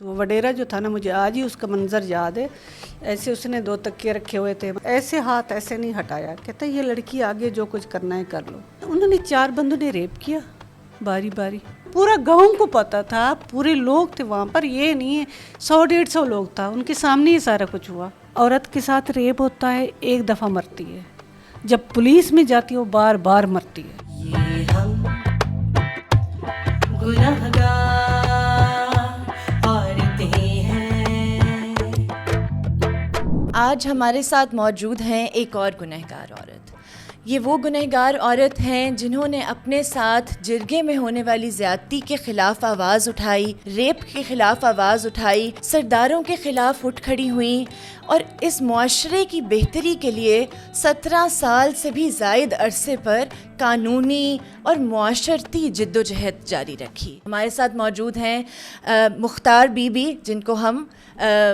وہ وڈیرا جو تھا نا، مجھے آج ہی اس کا منظر یاد ہے. ایسے اس نے 2 تکیے رکھے ہوئے تھے، ایسے ہاتھ ایسے نہیں ہٹایا، کہتا یہ لڑکی آگے جو کچھ کرنا ہے کر لو. انہوں نے 4 بندوں نے ریپ کیا باری باری. پورا گاؤں کو پتا تھا، پورے لوگ تھے وہاں پر، یہ نہیں ہے 100-150 لوگ تھا، ان کے سامنے ہی سارا کچھ ہوا. عورت کے ساتھ ریپ ہوتا ہے، ایک دفعہ مرتی ہے، جب پولیس میں جاتی ہے وہ بار بار مرتی ہے. یہ ہم گنہگار عورتیں ہیں. آج ہمارے ساتھ موجود ہیں ایک اور گنہگار عورت. یہ وہ گنہگار عورت ہیں جنہوں نے اپنے ساتھ جرگے میں ہونے والی زیادتی کے خلاف آواز اٹھائی، ریپ کے خلاف آواز اٹھائی، سرداروں کے خلاف اٹھ کھڑی ہوئیں اور اس معاشرے کی بہتری کے لیے 17 سال سے بھی زائد عرصے پر قانونی اور معاشرتی جد و جہد جاری رکھی. ہمارے ساتھ موجود ہیں مختار بی بی، جن کو ہم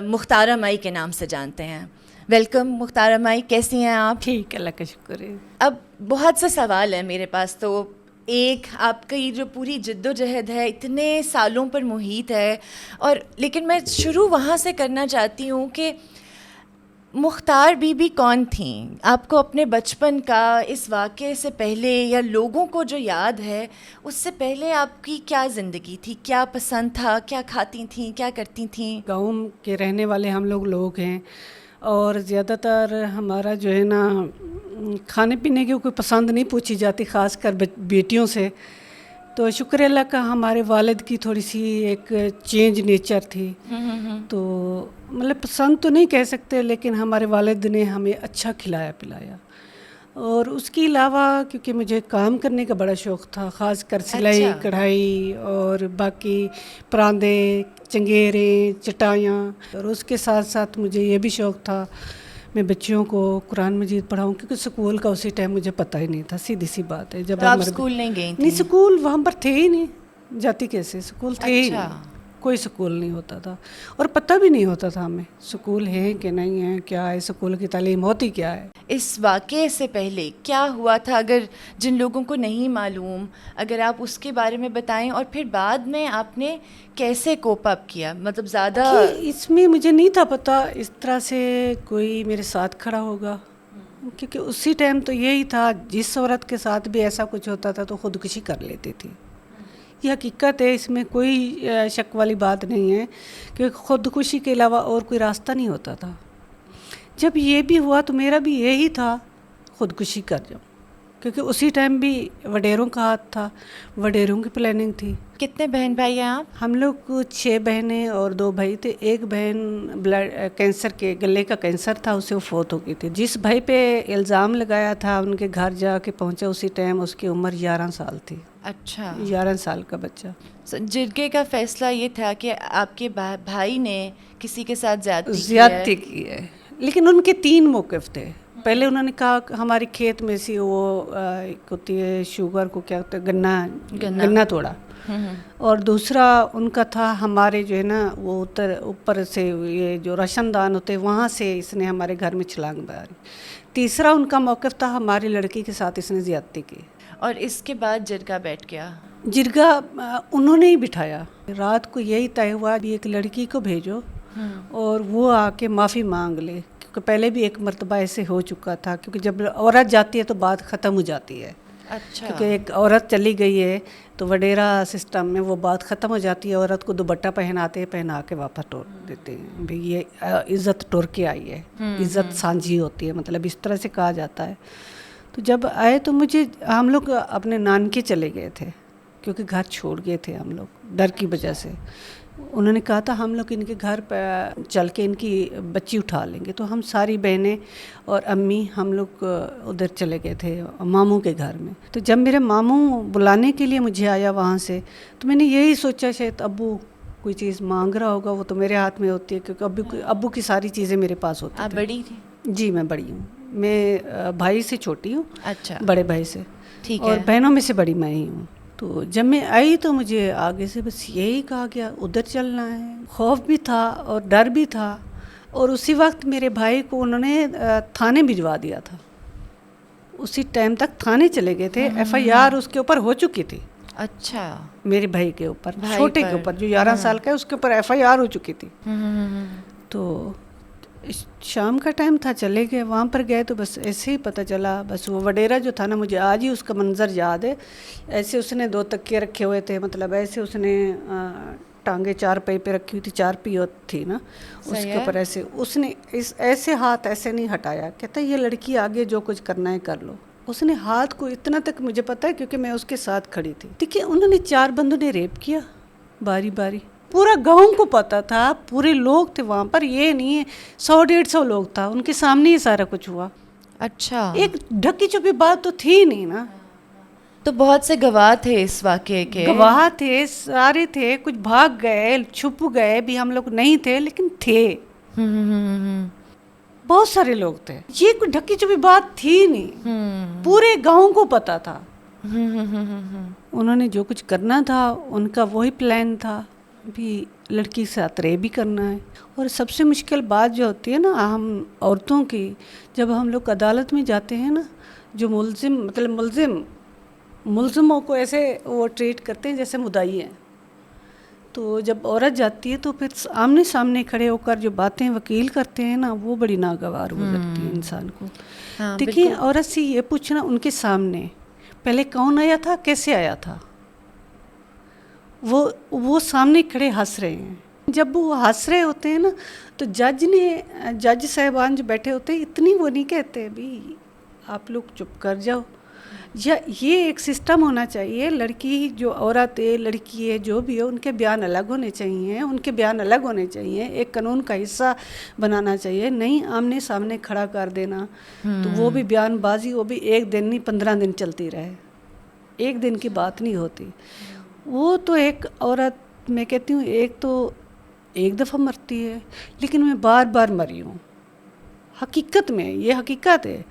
مختارہ مائی کے نام سے جانتے ہیں. ویلکم مختارہ مائی، کیسی ہیں آپ؟ ٹھیک، اللہ کا شکر ہے. اب بہت سے سوال ہیں میرے پاس. تو ایک، آپ کی جو پوری جد و جہد ہے اتنے سالوں پر محیط ہے، اور لیکن میں شروع وہاں سے کرنا چاہتی ہوں کہ مختار بی بی کون تھیں؟ آپ کو اپنے بچپن کا اس واقعے سے پہلے یا لوگوں کو جو یاد ہے اس سے پہلے آپ کی کیا زندگی تھی؟ کیا پسند تھا؟ کیا کھاتی تھیں؟ کیا کرتی تھیں؟ گاؤں کے رہنے والے ہم لوگ ہیں، اور زیادہ تر ہمارا جو ہے نا کھانے پینے کی کوئی پسند نہیں پوچھی جاتی، خاص کر بیٹیوں سے. تو شکر اللہ کا ہمارے والد کی تھوڑی سی ایک چینج نیچر تھی. تو مطلب پسند تو نہیں کہہ سکتے، لیکن ہمارے والد نے ہمیں اچھا کھلایا پلایا. اور اس کے علاوہ کیونکہ مجھے کام کرنے کا بڑا شوق تھا، خاص کر سلائی کڑھائی اور باقی پراندے، چنگیرے، چٹائیاں. اور اس کے ساتھ ساتھ مجھے یہ بھی شوق تھا میں بچیوں کو قرآن مجید پڑھاؤں، کیونکہ سکول کا اسی ٹائم مجھے پتہ ہی نہیں تھا. سیدھی سی بات ہے. جب آپ سکول نہیں گئی تھیں؟ نہیں، سکول وہاں پر تھے ہی نہیں، جاتی کیسے؟ سکول تھے ہی نہیں، کوئی سکول نہیں ہوتا تھا، اور پتہ بھی نہیں ہوتا تھا ہمیں سکول ہے کہ نہیں ہے، کیا ہے سکول کی تعلیم ہوتی کیا ہے. اس واقعے سے پہلے کیا ہوا تھا، اگر جن لوگوں کو نہیں معلوم، اگر آپ اس کے بارے میں بتائیں، اور پھر بعد میں آپ نے کیسے کوپ اپ کیا؟ مطلب زیادہ اس میں مجھے نہیں تھا پتہ اس طرح سے کوئی میرے ساتھ کھڑا ہوگا، کیونکہ اسی ٹائم تو یہی تھا، جس عورت کے ساتھ بھی ایسا کچھ ہوتا تھا تو خودکشی کر لیتی تھی. یہ حقیقت ہے، اس میں کوئی شک والی بات نہیں ہے کہ خودکشی کے علاوہ اور کوئی راستہ نہیں ہوتا تھا. جب یہ بھی ہوا تو میرا بھی یہی تھا خودکشی کر جاؤں، کیونکہ اسی ٹائم بھی وڈیروں کا ہاتھ تھا، وڈیروں کی پلاننگ تھی. کتنے بہن بھائی ہیں آپ؟ ہم لوگ 6 بہنیں اور 2 بھائی تھے. ایک بہن کینسر کے گلے کا کینسر تھا، اسے وہ فوت ہو گئی تھی. جس بھائی پہ الزام لگایا تھا ان کے گھر جا کے پہنچا اسی ٹائم اس کی عمر 11 سال تھی. اچھا، 11 سال کا بچہ. جرگے کا فیصلہ یہ تھا کہ آپ کے بھائی نے کسی کے ساتھ زیادتی کی ہے، لیکن ان کے 3 موقف تھے. پہلے انہوں نے کہا کہ ہمارے کھیت میں سے وہ ایک ہوتی ہے شوگر کو کیا ہوتا ہے، گنا توڑا. اور دوسرا ان کا تھا ہمارے جو ہے نا وہ اوپر سے یہ جو راشن دان ہوتے وہاں سے اس نے ہمارے گھر میں چھلانگ ماری. تیسرا ان کا موقف تھا ہماری لڑکی کے ساتھ اس نے زیادتی کی. اور اس کے بعد جرگہ بیٹھ گیا. جرگہ انہوں نے ہی بٹھایا. رات کو یہی طے ہوا ایک لڑکی کو بھیجو اور وہ آ کے معافی مانگ لے، کیونکہ پہلے بھی ایک مرتبہ ایسے ہو چکا تھا، کیونکہ جب عورت جاتی ہے تو بات ختم ہو جاتی ہے. اچھا، کیونکہ ایک عورت چلی گئی ہے تو وڈیرا سسٹم میں وہ بات ختم ہو جاتی ہے. عورت کو دوپٹہ پہنا کے واپس ٹور دیتے ہیں. بھی یہ عزت ٹور کے آئی ہے، عزت سانجھی ہوتی ہے، مطلب اس طرح سے کہا جاتا ہے. تو جب آئے تو ہم لوگ اپنے نانکے چلے گئے تھے، کیونکہ گھر چھوڑ گئے تھے ہم لوگ ڈر کی وجہ سے. انہوں نے کہا تھا ہم لوگ ان کے گھر پہ چل کے ان کی بچی اٹھا لیں گے. تو ہم ساری بہنیں اور امی ہم لوگ ادھر چلے گئے تھے ماموں کے گھر میں. تو جب میرے ماموں بلانے کے لیے مجھے آیا وہاں سے، تو میں نے یہی سوچا شاید ابو کوئی چیز مانگ رہا ہوگا، وہ تو میرے ہاتھ میں ہوتی ہے، کیونکہ ابو کی ساری چیزیں میرے پاس ہوتی ہیں. آپ بڑی تھی؟ جی میں بڑی ہوں، میں بھائی سے چھوٹی ہوں. اچھا، بڑے بھائی سے. ٹھیک اور ہے. بہنوں میں سے بڑی میں ہی ہوں. تو جب میں آئی تو مجھے آگے سے بس یہی کہا گیا ادھر چلنا ہے. خوف بھی تھا اور ڈر بھی تھا. اور اسی وقت میرے بھائی کو انہوں نے تھانے بھجوا دیا تھا. اسی ٹائم تک تھانے چلے گئے تھے، FIR اس کے اوپر ہو چکی تھی. اچھا. میرے بھائی کے اوپر, بھائی چھوٹے پر. کے اوپر جو 11 سال کا ہے, اس کے اوپر FIR ہو چکی تھی. تو شام کا ٹائم تھا, چلے گئے وہاں پر گئے تو بس ایسے ہی پتہ چلا. بس وہ وڈیرا جو تھا نا, مجھے آج ہی اس کا منظر یاد ہے. ایسے اس نے 2 تکیے رکھے ہوئے تھے, مطلب ایسے اس نے ٹانگیں 4 پائی پہ رکھی ہوئی تھی, 4 پیو تھی نا اس کے اوپر. ایسے اس نے ایسے ہاتھ ایسے نہیں ہٹایا, کہتا یہ لڑکی آگے جو کچھ کرنا ہے کر لو. اس نے ہاتھ کو اتنا تک مجھے پتا ہے کیونکہ میں اس کے ساتھ کھڑی تھی. دیکھیے انہوں نے 4 بندوں نے ریپ کیا باری باری. پورا گاؤں کو پتا تھا, پورے لوگ تھے وہاں پر, یہ نہیں ہے 100-150 لوگ تھا, ان کے سامنے ہی سارا کچھ ہوا. اچھا. ایک ڈھکی چھپی بات تو تھی نہیں نا. تو بہت سے گواہ تھے اس واقعے کے. گواہ تھے, سارے تھے, کچھ بھاگ گئے, چھپ گئے بھی, ہم لوگ نہیں تھے لیکن تھے. بہت سارے لوگ تھے. یہ کوئی ڈھکی چھپی بات تھی نہیں, پورے گاؤں کو پتا تھا. انہوں نے جو کچھ کرنا تھا ان کا وہی پلان تھا, بھی لڑکی کے ساتھ ریپ بھی کرنا ہے. اور سب سے مشکل بات جو ہوتی ہے نا ہم عورتوں کی, جب ہم لوگ عدالت میں جاتے ہیں نا, جو ملزموں کو ایسے وہ ٹریٹ کرتے ہیں جیسے مدعی ہیں. تو جب عورت جاتی ہے تو پھر آمنے سامنے کھڑے ہو کر جو باتیں وکیل کرتے ہیں نا, وہ بڑی ناگوار ہو جاتی ہیں انسان کو. دیکھیں عورت سے یہ پوچھنا ان کے سامنے, پہلے کون آیا تھا, کیسے آیا تھا, وہ سامنے کھڑے ہنس رہے ہیں. جب وہ ہنس رہے ہوتے ہیں نا تو جج صاحبان جو بیٹھے ہوتے ہیں اتنی وہ نہیں کہتے بھی آپ لوگ چپ کر جاؤ. یا یہ ایک سسٹم ہونا چاہیے, لڑکی جو عورت ہے, لڑکی ہے, جو بھی ہے, ان کے بیان الگ ہونے چاہیے, ان کے بیان الگ ہونے چاہیے, ایک قانون کا حصہ بنانا چاہیے. نہیں آمنے سامنے کھڑا کر دینا, تو وہ بھی بیان بازی, وہ بھی 1 دن نہیں 15 دن چلتی رہے, 1 دن کی بات نہیں ہوتی. وہ تو ایک عورت, میں کہتی ہوں ایک تو 1 دفعہ مرتی ہے, لیکن میں بار بار مری ہوں. حقیقت میں یہ حقیقت ہے,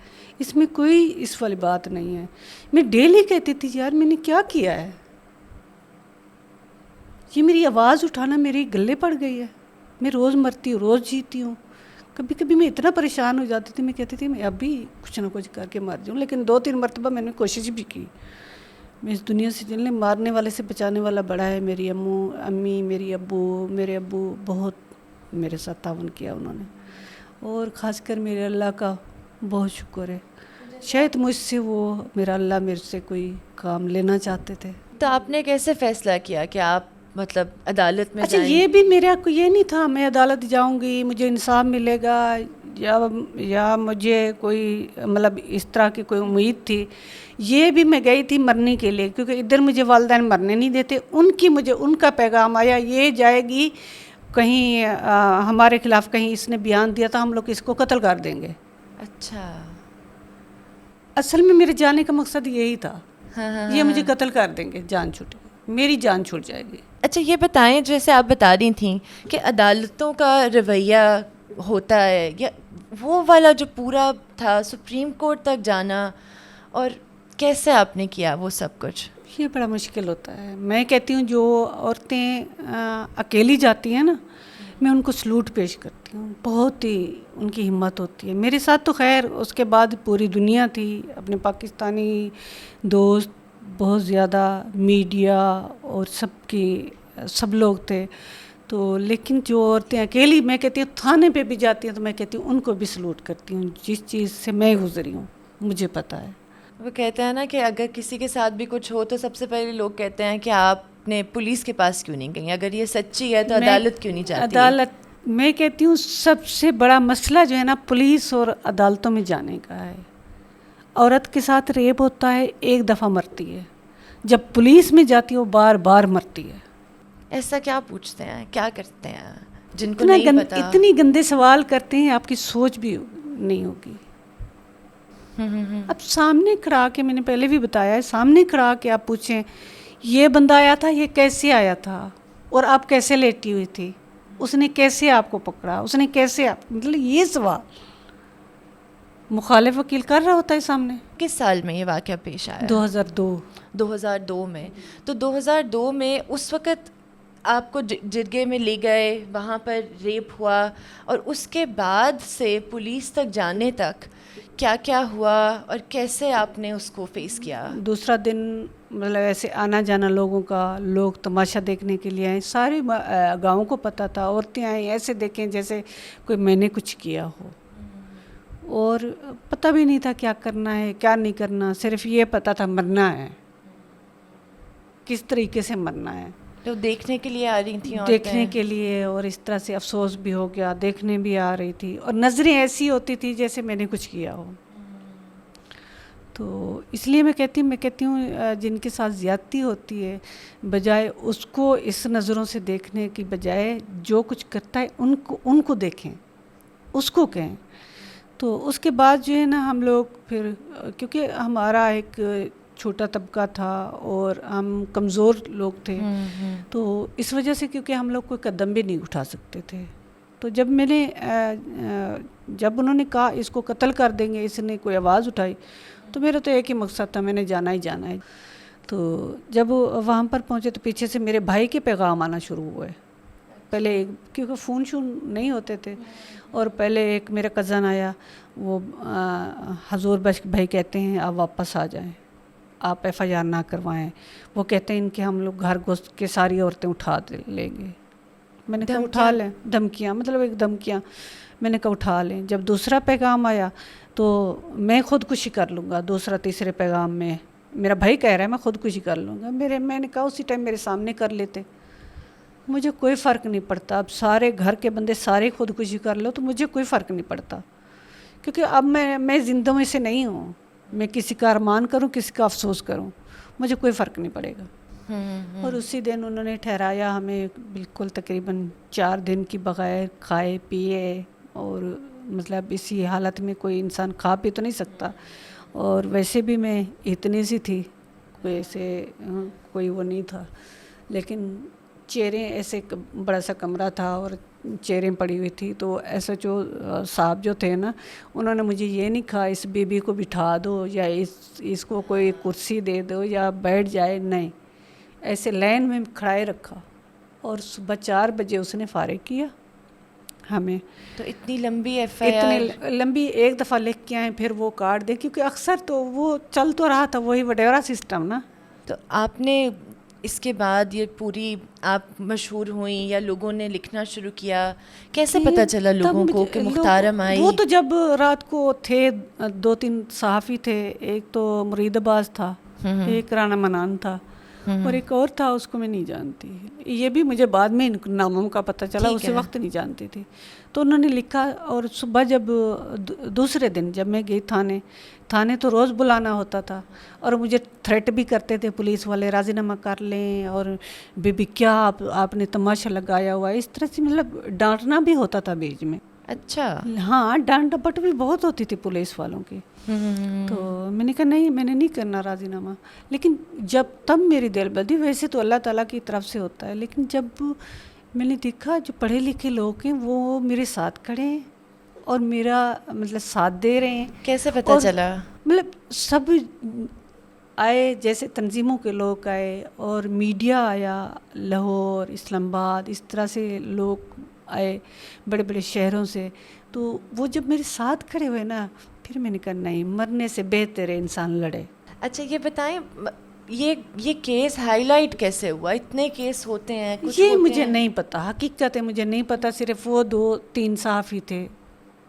اس میں کوئی اس والی بات نہیں ہے. میں ڈیلی کہتی تھی یار میں نے کیا کیا ہے, یہ میری آواز اٹھانا میری گلے پڑ گئی ہے. میں روز مرتی ہوں, روز جیتی ہوں. کبھی کبھی میں اتنا پریشان ہو جاتی تھی, میں کہتی تھی میں اب بھی کچھ نہ کچھ کر کے مر جاؤں. لیکن 2-3 مرتبہ میں نے کوشش بھی کی. میں اس دنیا سے چلنے, مارنے والے سے بچانے والا بڑا ہے. میری امی, میرے ابو بہت میرے ساتھ تعاون کیا انہوں نے, اور خاص کر میرے اللہ کا بہت شکر ہے. شاید مجھ سے میرا اللہ میرے سے کوئی کام لینا چاہتے تھے. تو آپ نے کیسے فیصلہ کیا کہ آپ مطلب عدالت میں اچھا جائیں؟ یہ بھی میرا کو یہ نہیں تھا میں عدالت جاؤں گی, مجھے انصاف ملے گا, یا مجھے کوئی مطلب اس طرح کی کوئی امید تھی. یہ بھی میں گئی تھی مرنے کے لیے, کیونکہ ادھر مجھے والدین مرنے نہیں دیتے. ان کا پیغام آیا, یہ جائے گی کہیں ہمارے خلاف, کہیں اس نے بیان دیا تھا, ہم لوگ اس کو قتل کر دیں گے. اچھا. اصل میں میرے جانے کا مقصد یہی تھا, یہ مجھے قتل کر دیں گے, جان چھوٹے, میری جان چھوٹ جائے گی. اچھا یہ بتائیں, جیسے آپ بتا رہی تھیں کہ عدالتوں کا رویہ ہوتا ہے, یا وہ والا جو پورا تھا سپریم کورٹ تک جانا, اور کیسے آپ نے کیا وہ سب کچھ؟ یہ بڑا مشکل ہوتا ہے. میں کہتی ہوں جو عورتیں اکیلی جاتی ہیں نا, میں ان کو سلوٹ پیش کرتی ہوں. بہت ہی ان کی ہمت ہوتی ہے. میرے ساتھ تو خیر اس کے بعد پوری دنیا تھی, اپنے پاکستانی دوست بہت زیادہ, میڈیا اور سب لوگ تھے. تو لیکن جو عورتیں اکیلی, میں کہتی ہوں تھانے پہ بھی جاتی ہیں, تو میں کہتی ہوں ان کو بھی سلوٹ کرتی ہوں. جس چیز سے میں گزری ہوں مجھے پتہ ہے. وہ کہتے ہیں نا کہ اگر کسی کے ساتھ بھی کچھ ہو تو سب سے پہلے لوگ کہتے ہیں کہ آپ نے پولیس کے پاس کیوں نہیں گئی, اگر یہ سچی ہے تو عدالت کیوں نہیں جاتی؟ عدالت میں کہتی ہوں سب سے بڑا مسئلہ جو ہے نا پولیس اور عدالتوں میں جانے کا ہے. عورت کے ساتھ ریپ ہوتا ہے, 1 دفعہ مرتی ہے, جب پولیس میں جاتی ہے وہ بار بار مرتی ہے. ایسا کیا پوچھتے ہیں, کیا کرتے ہیں جن کو نہیں پتا؟ اتنی گندے سوال کرتے ہیں, آپ کی سوچ بھی نہیں ہوگی. اب سامنے کھڑا کے, میں نے پہلے بھی بتایا ہے, سامنے کھڑا کے آپ پوچھیں یہ بندہ آیا تھا, یہ کیسے آیا تھا, اور آپ کیسے لیٹی ہوئی تھی, اس نے کیسے آپ کو پکڑا, اس نے کیسے مطلب یہ سوال مخالف وکیل کر رہا ہوتا ہے سامنے. کس سال میں یہ واقعہ پیش آیا؟ 2002 میں. تو 2002 میں اس وقت آپ کو جرگے میں لے گئے, وہاں پر ریپ ہوا, اور اس کے بعد سے پولیس تک جانے تک کیا کیا ہوا اور کیسے آپ نے اس کو فیس کیا؟ دوسرا دن مطلب ایسے آنا جانا لوگوں کا, لوگ تماشا دیکھنے کے لیے آئے, سارے گاؤں کو پتہ تھا, عورتیں آئیں ایسے دیکھیں جیسے کوئی میں نے کچھ کیا ہو, اور پتہ بھی نہیں تھا کیا کرنا ہے کیا نہیں کرنا, صرف یہ پتہ تھا مرنا ہے, کس طریقے سے مرنا ہے. تو دیکھنے کے لیے آ رہی تھیں دیکھنے کے لیے, اور اس طرح سے افسوس بھی ہو گیا, دیکھنے بھی آ رہی تھی, اور نظریں ایسی ہوتی تھی جیسے میں نے کچھ کیا ہو. تو اس لیے میں کہتی ہوں جن کے ساتھ زیادتی ہوتی ہے, بجائے اس کو اس نظروں سے دیکھنے کی بجائے جو کچھ کرتا ہے ان کو دیکھیں, اس کو کہیں. تو اس کے بعد جو ہے نا ہم لوگ پھر, کیونکہ ہمارا ایک چھوٹا طبقہ تھا اور ہم کمزور لوگ تھے, تو اس وجہ سے کیونکہ ہم لوگ کوئی قدم بھی نہیں اٹھا سکتے تھے. تو جب انہوں نے کہا اس کو قتل کر دیں گے, اس نے کوئی آواز اٹھائی, تو میرا تو ایک ہی مقصد تھا, میں نے جانا ہی جانا ہے. تو جب وہاں پر پہنچے تو پیچھے سے میرے بھائی کے پیغام آنا شروع ہوئے. پہلے کیونکہ فون نہیں ہوتے تھے, اور پہلے ایک میرا کزن آیا, وہ حضور بخش بھائی کہتے ہیں آپ واپس آ جائیں, آپ ایف آئی آر نہ کروائیں, وہ کہتے ہیں ان کے ہم لوگ گھر گھس کے ساری عورتیں اٹھا لیں گے. میں نے کہا اٹھا لیں, دھمکیاں, مطلب ایک دھمکیاں. میں نے کہا اٹھا لیں. جب دوسرا پیغام آیا تو میں خودکشی کر لوں گا, دوسرا تیسرے پیغام میں میرا بھائی کہہ رہا ہے میں خودکشی کر لوں گا. میں نے کہا اسی ٹائم میرے سامنے کر لیتے, مجھے کوئی فرق نہیں پڑتا, اب سارے گھر کے بندے سارے خودکشی کر لو تو مجھے کوئی فرق نہیں پڑتا, کیونکہ اب میں زندوں میں سے نہیں ہوں. میں کسی کا ارمان کروں, کسی کا افسوس کروں, مجھے کوئی فرق نہیں پڑے گا. اور اسی دن انہوں نے ٹھہرایا ہمیں بالکل تقریباً 4 دن کی بغیر کھائے پیے, اور مطلب اسی حالت میں کوئی انسان کھا پی تو نہیں سکتا. اور ویسے بھی میں اتنی سی تھی, کوئی وہ نہیں تھا, لیکن چیریں ایسے, بڑا سا کمرہ تھا اور چیریں پڑی ہوئی تھی. تو ایسا جو صاحب جو تھے نا, انہوں نے مجھے یہ نہیں کہا اس بی بی کو بٹھا دو یا اس کو کوئی کرسی دے دو یا بیٹھ جائے, نہیں, ایسے لائن میں کھڑائے رکھا, اور صبح 4 بجے اس نے فارغ کیا ہمیں. تو اتنی لمبی ایف آئی آر, اتنی لمبی, ایک دفعہ لکھ کے آئے پھر وہ کاٹ دیں, کیونکہ اکثر تو وہ چل تو رہا تھا وہی وڈیرا سسٹم نا. تو آپ نے اس کے بعد یہ پوری آپ مشہور ہوئیں یا لوگوں نے لکھنا شروع کیا, کیسے پتہ چلا لوگوں کو کہ مختارم آئی؟ وہ تو جب رات کو تھے 2-3 صحافی تھے, ایک تو مرید عباس تھا, ایک رانا منان تھا, اور ایک اور تھا, اس کو میں نہیں جانتی, یہ بھی مجھے بعد میں ناموں کا پتہ چلا, اسی وقت نہیں جانتی تھی. تو انہوں نے لکھا, اور صبح جب دوسرے دن جب میں گئی تھانے تو روز بلانا ہوتا تھا, اور مجھے تھریٹ بھی کرتے تھے پولیس والے, راضی نامہ کر لیں, اور بی کیا آپ نے تماشا لگایا ہوا, اس طرح سے مطلب ڈانٹنا بھی ہوتا تھا بیچ میں. اچھا, ہاں, ڈانٹ ڈپٹ بھی بہت ہوتی تھی پولیس والوں کی. تو میں نے کہا نہیں, میں نے نہیں کرنا راضی نامہ. لیکن جب تب میری دل بدی, ویسے تو اللہ تعالیٰ کی طرف سے ہوتا ہے, لیکن جب میں نے دیکھا جو پڑھے لکھے لوگ ہیں وہ میرے ساتھ کھڑے ہیں اور میرا مطلب ساتھ دے رہے ہیں. کیسے پتہ چلا؟ مطلب سب آئے, جیسے تنظیموں کے لوگ آئے, اور میڈیا آیا, لاہور, اسلام آباد, اس طرح سے لوگ آئے بڑے بڑے شہروں سے. تو وہ جب میرے ساتھ کھڑے ہوئے نا, پھر میں نے کہا نہیں, مرنے سے بہتر ہے انسان لڑے. اچھا, یہ بتائیں یہ کیس ہائی لائٹ کیسے ہوا؟ اتنے کیس ہوتے ہیں, یہ مجھے نہیں پتا, حقیقت ہے مجھے نہیں پتا. صرف وہ 2-3 صحافی تھے,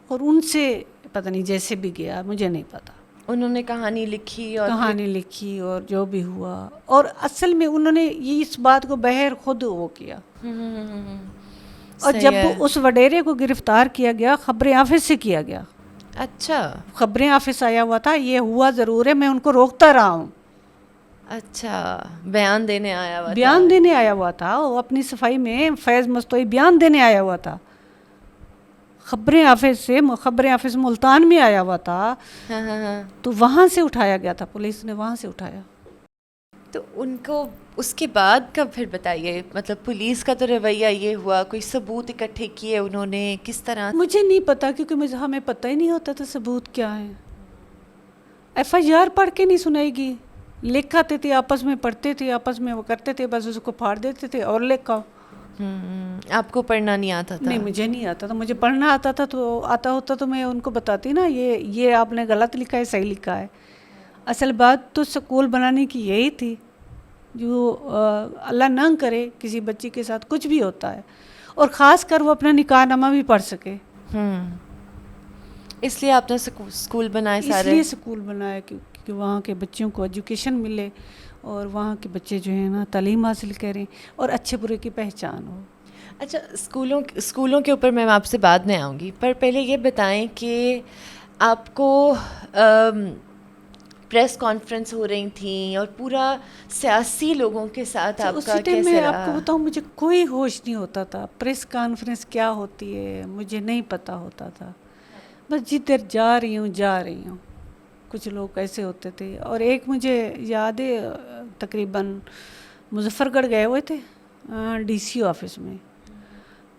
اور ان سے پتہ نہیں جیسے بھی گیا, مجھے نہیں پتا. انہوں نے کہانی لکھی اور جو بھی ہوا, اور اصل میں انہوں نے اس بات کو بہر خود وہ کیا. اور جب اس وڈیرے کو گرفتار کیا گیا, خبریں آفس سے کیا گیا. اچھا, خبریں آفس آیا ہوا تھا, یہ ہوا ضرور ہے, میں ان کو روکتا رہا ہوں. اچھا, بیان دینے آیا ہوا تھا, وہ اپنی صفائی میں فیض مستوئی بیان دینے آیا ہوا تھا. خبریں آفس ملتان میں آیا ہوا تھا. تو وہاں سے اٹھایا گیا تھا, پولیس نے وہاں سے اٹھایا. تو ان کو اس کے بعد کا پھر بتائیے, مطلب پولیس کا تو رویہ یہ ہوا, کوئی ثبوت اکٹھے کیے انہوں نے, کس طرح؟ مجھے نہیں پتا, کیونکہ ہمیں پتہ ہی نہیں ہوتا تھا ثبوت کیا ہے. ایف آئی آر پڑھ کے نہیں سنائے گی, لکھاتے تھے آپس میں, پڑھتے تھے آپس میں, وہ کرتے تھے, بس اس کو پھاڑ دیتے تھے اور لکھا. آپ کو پڑھنا نہیں آتا تھا؟ نہیں مجھے نہیں آتا تھا. مجھے پڑھنا آتا تھا تو آتا ہوتا تو میں ان کو بتاتی نا یہ آپ نے غلط لکھا ہے صحیح لکھا ہے. اصل بات تو اسکول بنانے کی یہی تھی جو اللہ نہ کرے کسی بچی کے ساتھ کچھ بھی ہوتا ہے اور خاص کر وہ اپنا نکاح نامہ بھی پڑھ سکے. اس لیے آپ نے اسکول بنائے سارے؟ اس لیے اسکول بنایا کہ وہاں کے بچوں کو ایجوکیشن ملے اور وہاں کے بچے جو ہیں نا تعلیم حاصل کریں اور اچھے برے کی پہچان ہو. اچھا اسکولوں کے اوپر میں آپ سے بعد میں آؤں گی، پر پہلے یہ بتائیں کہ آپ کو پریس کانفرنس ہو رہی تھیں اور پورا سیاسی لوگوں کے ساتھ آپ کا اسی ٹائم کیسے میں رہا؟ آپ کو بتاؤں مجھے کوئی ہوش نہیں ہوتا تھا پریس کانفرنس کیا ہوتی ہے مجھے نہیں پتہ ہوتا تھا. بس جدھر جا رہی ہوں. کچھ لوگ ایسے ہوتے تھے اور ایک مجھے یاد ہے تقریباً مظفر گڑھ گئے ہوئے تھے ڈی سی آفس میں،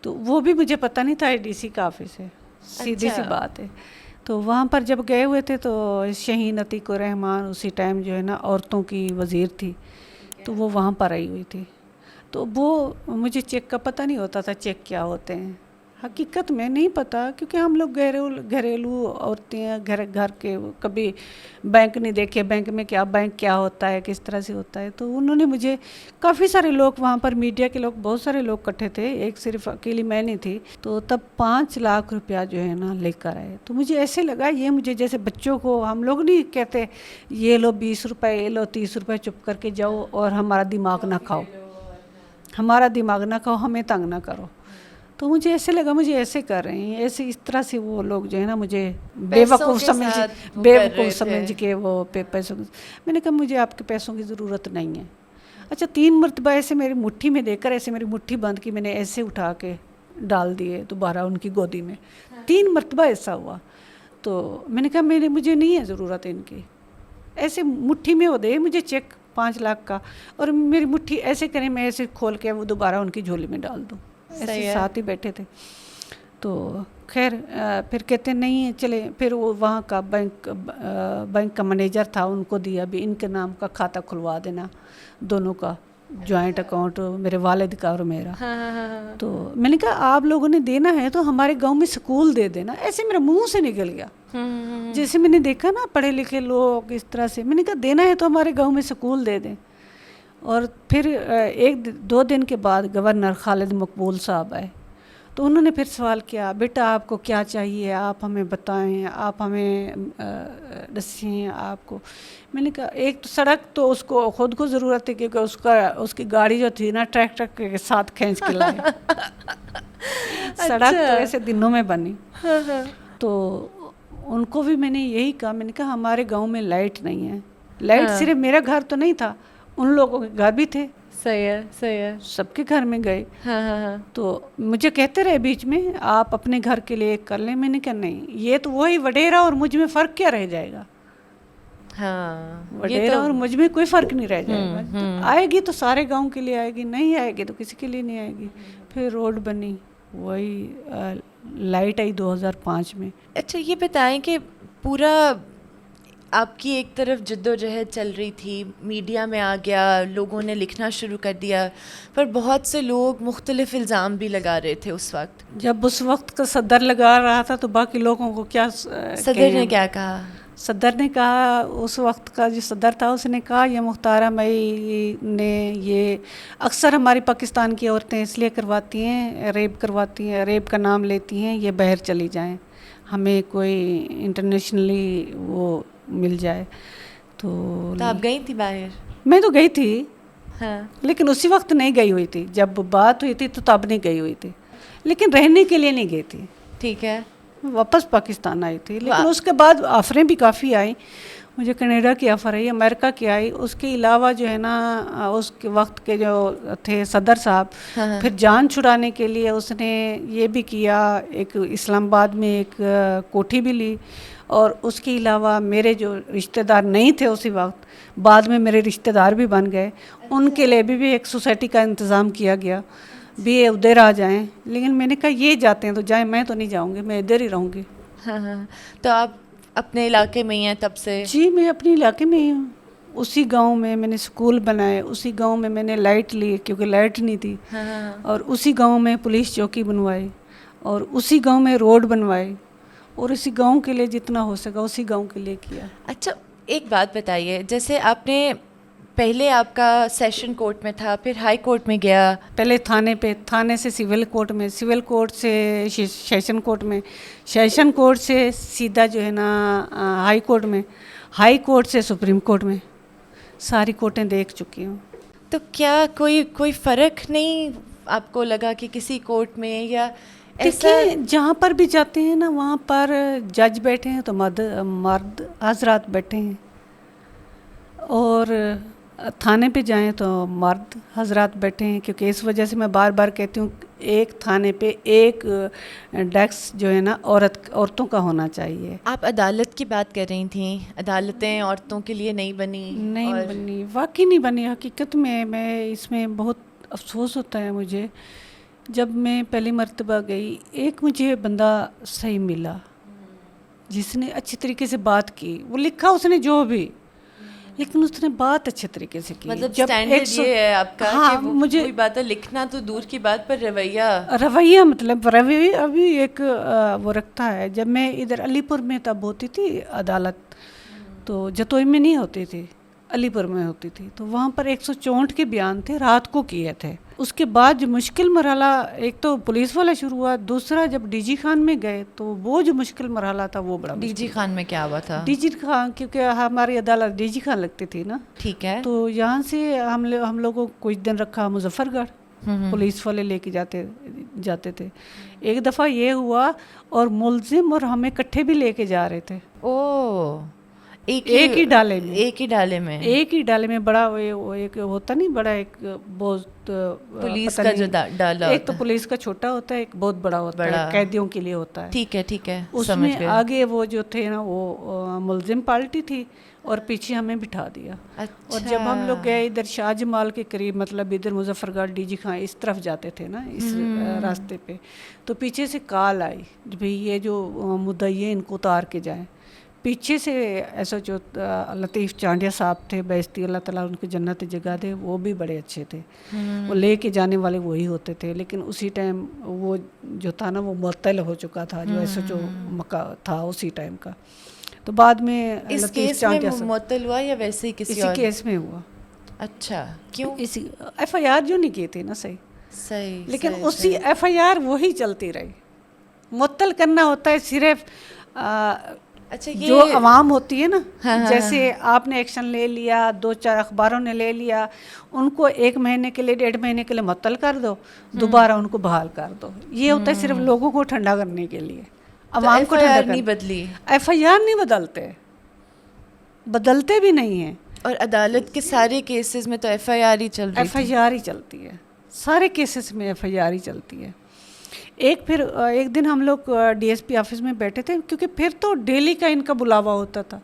تو وہ بھی مجھے پتہ نہیں تھا ڈی سی کا آفس ہے، سیدھی سی بات ہے. تو وہاں پر جب گئے ہوئے تھے تو شہین عتیق الرحمان اسی ٹائم جو ہے نا عورتوں کی وزیر تھی، تو وہ وہاں پر آئی ہوئی تھی. تو وہ مجھے چیک کا پتہ نہیں ہوتا تھا چیک کیا ہوتے ہیں، حقیقت میں نہیں پتہ کیونکہ ہم لوگ گھریلو عورتیں ہیں، گھر کے کبھی بینک نہیں دیکھے، بینک کیا ہوتا ہے کس طرح سے ہوتا ہے. تو انہوں نے مجھے کافی سارے لوگ وہاں پر میڈیا کے لوگ بہت سارے لوگ اکٹھے تھے، ایک صرف اکیلی میں نہیں تھی. تو تب 5 لاکھ روپیہ جو ہے نا لے کر آئے. تو مجھے ایسے لگا یہ مجھے جیسے بچوں کو ہم لوگ نہیں کہتے یہ لو 20 روپے یہ لو 30 روپے چپ کر کے جاؤ اور ہمارا دماغ نہ کھاؤ، ہمیں تنگ نہ کرو. تو مجھے ایسے لگا مجھے ایسے کر رہے ہیں، ایسے اس طرح سے وہ لوگ جو ہے نا مجھے بیوقوف سمجھ کے وہ پیسوں. میں نے کہا مجھے آپ کے پیسوں کی ضرورت نہیں ہے. اچھا 3 مرتبہ ایسے میری مٹھی میں دے کر ایسے میری مٹھی بند کی، میں نے ایسے اٹھا کے ڈال دیے دوبارہ ان کی گودی میں. 3 مرتبہ ایسا ہوا. تو میں نے کہا مجھے نہیں ہے ضرورت ان کی. ایسے مٹھی میں وہ دے مجھے چیک 5 لاکھ کا اور میری مٹھی ایسے کریں میں ایسے کھول کے وہ دوبارہ ان کی جھولی میں ڈال دوں. ایسے ساتھ ہی بیٹھے تھے. تو خیر پھر کہتے نہیں چلے، پھر وہ وہاں کا بینک کا مینیجر تھا، ان کو دیا بھی ان کے نام کا کھاتہ کھلوا دینا، دونوں کا جوائنٹ اکاؤنٹ، میرے والد کا اور میرا. تو میں نے کہا آپ لوگوں نے دینا ہے تو ہمارے گاؤں میں سکول دے دینا. ایسے میرے منہ سے نکل گیا، جیسے میں نے دیکھا نا پڑھے لکھے لوگ اس طرح سے. میں نے کہا دینا ہے تو ہمارے گاؤں میں سکول دے دیں. اور پھر 1-2 دن کے بعد گورنر خالد مقبول صاحب آئے. تو انہوں نے پھر سوال کیا بیٹا آپ کو کیا چاہیے، آپ ہمیں بتائیں، آپ ہمیں دسیں آپ کو. میں نے کہا ایک تو سڑک تو اس کو خود کو ضرورت ہے کیونکہ اس کی گاڑی جو تھی نا ٹریکٹر کے ساتھ کھینچ کے لائے. سڑک تو ایسے دنوں میں بنی. تو ان کو بھی میں نے یہی کہا، میں نے کہا ہمارے گاؤں میں لائٹ نہیں ہے. لائٹ صرف میرا گھر تو نہیں تھا، ان لوگوں کے گھر بھی تھے. صحیح ہے سب کے گھر میں گئے. تو مجھے کہتے رہے بیچ میں آپ اپنے گھر کے لیے کر لیں. میں نے کہا نہیں، یہ تو وہی وڈیرا اور مجھ میں فرق کیا رہ جائے گا. وڈیرا اور مجھ میں کوئی فرق نہیں رہ جائے گا. تو آئے گی تو سارے گاؤں کے لیے آئے گی، نہیں آئے گی تو کسی کے لیے نہیں آئے گی. پھر روڈ بنی، وہی لائٹ آئی 2005 میں. اچھا یہ بتائیں کہ پورا آپ کی ایک طرف جد و جہد چل رہی تھی، میڈیا میں آ گیا، لوگوں نے لکھنا شروع کر دیا، پر بہت سے لوگ مختلف الزام بھی لگا رہے تھے اس وقت. جب اس وقت کا صدر لگا رہا تھا تو باقی لوگوں کو کیا صدر نے کیا کہا؟ صدر نے کہا، اس وقت کا جو صدر تھا اس نے کہا یہ مختارہ مئی نے یہ اکثر ہماری پاکستان کی عورتیں اس لیے کرواتی ہیں، ریپ کرواتی ہیں، ریپ کا نام لیتی ہیں، یہ باہر چلی جائیں، ہمیں کوئی انٹرنیشنلی وہ مل جائے. تو آپ گئی تھی باہر؟ میں تو گئی تھی، لیکن اسی وقت نہیں گئی ہوئی تھی. جب بات ہوئی تھی تو تب نہیں گئی ہوئی تھی، لیکن رہنے کے لیے نہیں گئی تھی. ٹھیک ہے. واپس پاکستان آئی تھی، لیکن اس کے بعد آفریں بھی کافی آئیں. مجھے کینیڈا کی آفر آئی، امریکہ کی آئی. اس کے علاوہ جو ہے نا اس کے وقت کے جو تھے صدر صاحب، پھر جان چھڑانے کے لیے اس نے یہ بھی کیا، ایک اسلام آباد میں ایک کوٹھی بھی لی. اور اس کے علاوہ میرے جو رشتہ دار نہیں تھے اسی وقت، بعد میں میرے رشتہ دار بھی بن گئے، ان کے لیے بھی ایک سوسائٹی کا انتظام کیا گیا بھی یہ ادھر آ جائیں. لیکن میں نے کہا یہ جاتے ہیں تو جائیں، میں تو نہیں جاؤں گی، میں ادھر ہی رہوں گی. تو آپ اپنے علاقے میں ہی ہیں تب سے؟ جی میں اپنے علاقے میں ہی ہوں. اسی گاؤں میں میں نے اسکول بنائے, اسی گاؤں میں میں نے لائٹ لی کیونکہ لائٹ نہیں تھی, اور اسی گاؤں میں پولیس چوکی بنوائی, اور اسی گاؤں میں روڈ بنوائی, اور اسی گاؤں کے لیے جتنا ہو سکا اسی گاؤں کے لیے کیا. اچھا ایک بات بتائیے, جیسے آپ نے پہلے آپ کا سیشن کورٹ میں تھا, پھر ہائی کورٹ میں گیا, پہلے تھانے پہ, تھانے سے سول کورٹ میں, سول کورٹ سے سیشن کورٹ میں, سیشن کورٹ سے سیدھا جو ہے نا ہائی کورٹ میں, ہائی کورٹ سے سپریم کورٹ میں, ساری کورٹیں دیکھ چکی ہوں. تو کیا کوئی فرق نہیں آپ کو لگا کہ کسی کورٹ میں یا ایسا؟ دیکھیے جہاں پر بھی جاتے ہیں نا وہاں پر جج بیٹھے ہیں تو مرد حضرات بیٹھے ہیں, اور تھانے پہ جائیں تو مرد حضرات بیٹھے ہیں, کیونکہ اس وجہ سے میں بار بار کہتی ہوں ایک تھانے پہ ایک ڈیسک جو ہے نا عورتوں کا ہونا چاہیے. آپ عدالت کی بات کر رہی تھیں, عدالتیں عورتوں کے لیے نہیں بنی. نہیں بنی, واقعی نہیں بنی. حقیقت میں اس میں بہت افسوس ہوتا ہے مجھے. جب میں پہلی مرتبہ گئی, ایک مجھے بندہ صحیح ملا جس نے اچھی طریقے سے بات کی, وہ لکھا اس نے جو بھی, لیکن اس نے بات اچھے طریقے سے کی. مطلب اسٹینڈرڈ یہ ہے آپ کا کہ مجھے کوئی بات ہے, لکھنا تو دور کی بات, پر رویہ مطلب رویہ ابھی ایک وہ رکھتا ہے. جب میں ادھر علی پور میں تب ہوتی تھی عدالت, تو جتوئی میں نہیں ہوتی تھی, علی پور میں ہوتی تھی, تو وہاں پر 164 کے بیان تھے, رات کو کیے تھے. اس کے بعد جو مشکل مرحلہ, ایک تو پولیس والا شروع ہوا, دوسرا جب ڈی جی خان میں گئے تو وہ جو مشکل مرحلہ تھا وہ بڑا. ڈی جی خان میں کیا ہوا تھا؟ ڈی جی خان, کیونکہ ہماری عدالت ڈی جی خان لگتی تھی نا, ٹھیک ہے, تو یہاں سے ہم لوگوں کو کچھ دن رکھا مظفر گڑھ, پولیس والے لے کے جاتے تھے. ایک دفعہ یہ ہوا, اور ملزم اور ہمیں اکٹھے بھی لے کے جا رہے تھے. ایک ہی ڈالے میں بڑا ایک ہوتا نہیں, بڑا ایک بہت پولیس کا جو ڈالا, ایک تو پولیس کا چھوٹا ہوتا ہے, ایک بہت بڑا ہوتا ہے, قیدیوں کے لیے ہوتا ہے. ٹھیک ہے, اس میں آگے وہ جو تھے نا وہ ملزم پارٹی تھی, اور پیچھے ہمیں بٹھا دیا. اور جب ہم لوگ گئے ادھر شاہ جمال کے قریب, مطلب ادھر مظفر گڑھ ڈی جی خان اس طرف جاتے تھے نا, اس راستے پہ, تو پیچھے سے کال آئی بھئی یہ جو مدعی ہیں ان کو اتار کے جائیں. پیچھے سے ایسا جو لطیف چانڈیا صاحب تھے, بیزتی اللہ تعالیٰ ان کی جنت جگہ دے, وہ بھی بڑے اچھے تھے. وہ لے کے جانے والے وہی ہوتے تھے, لیکن اسی ٹائم وہ جو تھا نا وہ معطل ہو چکا تھا, جو ایسا جو مکہ تھا اسی ٹائم کا. تو بعد میں اس کیس میں معطل ہوا یا ویسے ہی اسی کیس میں ہوا. اچھا, کیوں؟ اسی ایف آئی آر جو نہیں کی تھی نا صحیح, لیکن اسی ایف آئی آر وہی چلتی رہی. معطل کرنا ہوتا ہے صرف جو عوام ہوتی ہے نا, جیسے آپ نے ایکشن لے لیا, 2-4 اخباروں نے لے لیا, ان کو 1 مہینے کے لیے 1.5 مہینے کے لیے معطل کر دو, دوبارہ ان کو بحال کر دو. یہ ہوتا ہے صرف لوگوں کو ٹھنڈا کرنے کے لیے, عوام کو ٹھنڈا کرنے. بدلی ایف آئی آر نہیں بدلتے بھی نہیں ہیں. اور عدالت کے سارے کیسز میں تو ایف آئی آر ہی چل رہی ہے. ایف آئی آر ہی چلتی ہے, سارے کیسز میں ایف آئی آر ہی چلتی ہے. ایک دن ہم لوگ ڈی ایس پی آفس میں بیٹھے تھے, کیونکہ پھر تو ڈیلی کا ان کا بلاوا ہوتا تھا,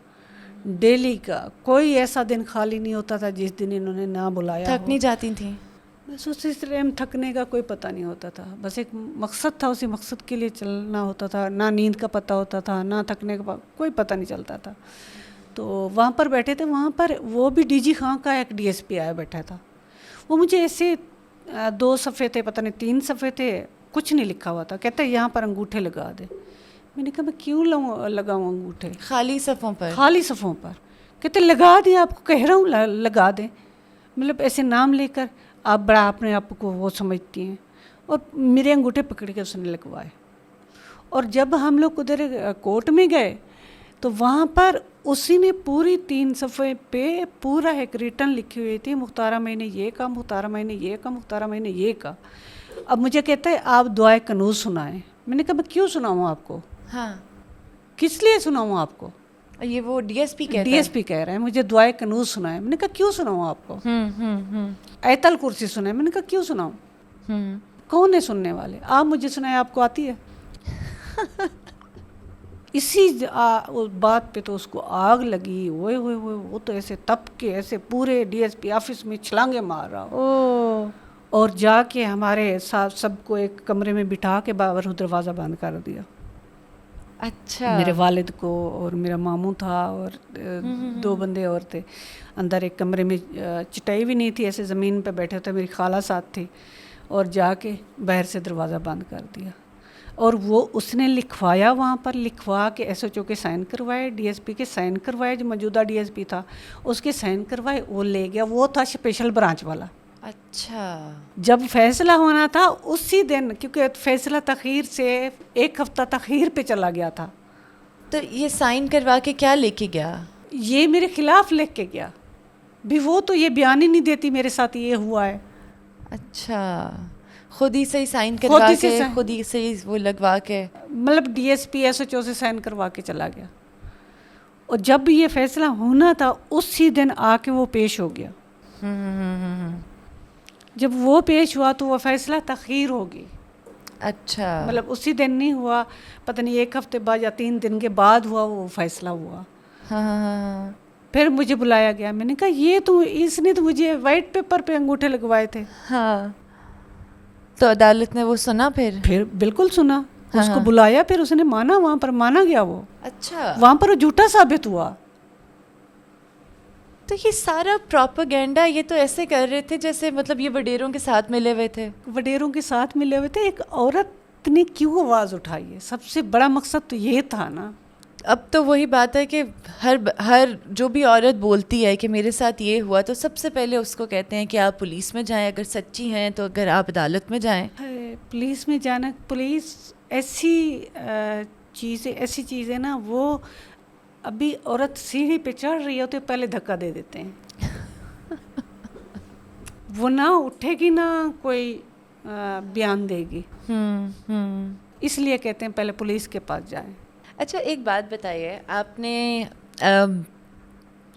ڈیلی کا, کوئی ایسا دن خالی نہیں ہوتا تھا جس دن انہوں نے نہ بلایا. تھک نہیں جاتی تھیں؟ میں سوچتی تھی تھکنے کا کوئی پتہ نہیں ہوتا تھا, بس ایک مقصد تھا, اسی مقصد کے لیے چلنا ہوتا تھا, نہ نیند کا پتہ ہوتا تھا, نہ تھکنے کا کوئی پتہ نہیں چلتا تھا. تو وہاں پر بیٹھے تھے, وہاں پر وہ بھی ڈی جی خان کا ایک ڈی ایس پی آیا بیٹھا تھا. وہ مجھے ایسے 2 صفحے تھے, پتہ نہیں 3 صفحے تھے, کچھ نہیں لکھا ہوا تھا. کہتا ہے یہاں پر انگوٹھے لگا دے. میں نے کہا میں کیوں لگاؤں انگوٹھے خالی صفوں پر؟ کہتے لگا دیں, آپ کو کہہ رہا ہوں لگا دیں. مطلب ایسے نام لے کر آپ بڑا اپنے آپ کو وہ سمجھتی ہیں. اور میرے انگوٹھے پکڑ کے اس نے لگوائے. اور جب ہم لوگ ادھر کورٹ میں گئے تو وہاں پر اسی نے پوری 3 صفحے پہ پورا ایک ریٹن لکھی ہوئی تھی, مختارہ میں نے یہ کہا, مختارہ میں نے یہ کہا, مختارہ میں نے یہ کہا. اب مجھے کہتا ہے آپ دعائے کنوز سنائیں. میں نے کہا میں کیوں سناؤں آپ کو؟ ہاں, کس لیے سناؤں آپ کو؟ یہ وہ ڈی ایس پی کہہ رہے ہیں مجھے دعائے کنوز سنائیں. میں نے کہا کیوں سناؤں آپ کو؟ آیت الکرسی سنائیں. میں نے کہا کیوں سناؤں؟ کون ہے سننے والے؟ آپ مجھے سنائیں, آپ کو آتی ہے؟ اسی بات پہ تو اس کو آگ لگی. وہ تو ایسے تپ کے ایسے پورے ڈی ایس پی آفس میں چھلانگے مار رہا, اور جا کے ہمارے ساتھ سب کو ایک کمرے میں بٹھا کے باہر دروازہ بند کر دیا. اچھا. میرے والد کو اور میرا ماموں تھا اور 2 بندے اور تھے. اندر ایک کمرے میں چٹائی بھی نہیں تھی, ایسے زمین پہ بیٹھے تھے, میری خالہ ساتھ تھی, اور جا کے باہر سے دروازہ بند کر دیا. اور وہ اس نے لکھوایا, وہاں پر لکھوا کے ایس ایچ او کے سائن کروائے, ڈی ایس پی کے سائن کروائے, جو موجودہ ڈی ایس پی تھا اس کے سائن کروائے, وہ لے گیا. وہ تھا اسپیشل برانچ والا. اچھا. جب فیصلہ ہونا تھا اسی دن, کیونکہ فیصلہ تاخیر سے 1 ہفتہ تاخیر پہ چلا گیا تھا, تو یہ سائن کروا کے کیا لے کے گیا؟ یہ میرے خلاف لکھ کے گیا بھی. وہ تو یہ بیان ہی نہیں دیتی میرے ساتھ یہ ہوا ہے. اچھا, خود ہی سے سائن کروا کے, خود ہی سے وہ لگوا کے, مطلب D S P S H O سے سائن کروا کے چلا گیا. اور جب یہ فیصلہ ہونا تھا اسی دن آ کے وہ پیش ہو گیا. جب وہ پیش ہوا تو وہ فیصلہ تاخیر ہو گئی. اچھا, مطلب اسی دن نہیں ہوا, پتہ نہیں 1 ہفتے بعد یا 3 دن کے بعد ہوا وہ فیصلہ ہوا. ہاں. پھر مجھے بلایا گیا. میں نے کہا یہ تو اس نے تو مجھے وائٹ پیپر پہ انگوٹھے لگوائے تھے. ہاں, تو عدالت نے وہ سنا؟ پھر بالکل سنا, اس کو بلایا, پھر اس نے مانا, وہاں پر مانا گیا وہ. اچھا, وہاں پر وہ جھوٹا ثابت ہوا. تو یہ سارا پروپیگنڈا یہ تو ایسے کر رہے تھے جیسے مطلب یہ وڈیروں کے ساتھ ملے ہوئے تھے. وڈیروں کے ساتھ ملے ہوئے تھے. ایک عورت نے کیوں آواز اٹھائی ہے, سب سے بڑا مقصد تو یہ تھا نا. اب تو وہی بات ہے کہ ہر جو بھی عورت بولتی ہے کہ میرے ساتھ یہ ہوا, تو سب سے پہلے اس کو کہتے ہیں کہ آپ پولیس میں جائیں, اگر سچی ہیں تو اگر آپ عدالت میں جائیں. پولیس میں جانا, پولیس ایسی چیز ہے نا, وہ ابھی عورت سیڑھی پہ چڑھ رہی ہے تو پہلے دھکا دے دیتے ہیں. وہ نہ اٹھے گی نہ کوئی بیان دے گی, اس لیے کہتے ہیں پہلے پولیس کے پاس جائیں. اچھا, ایک بات بتائیے, آپ نے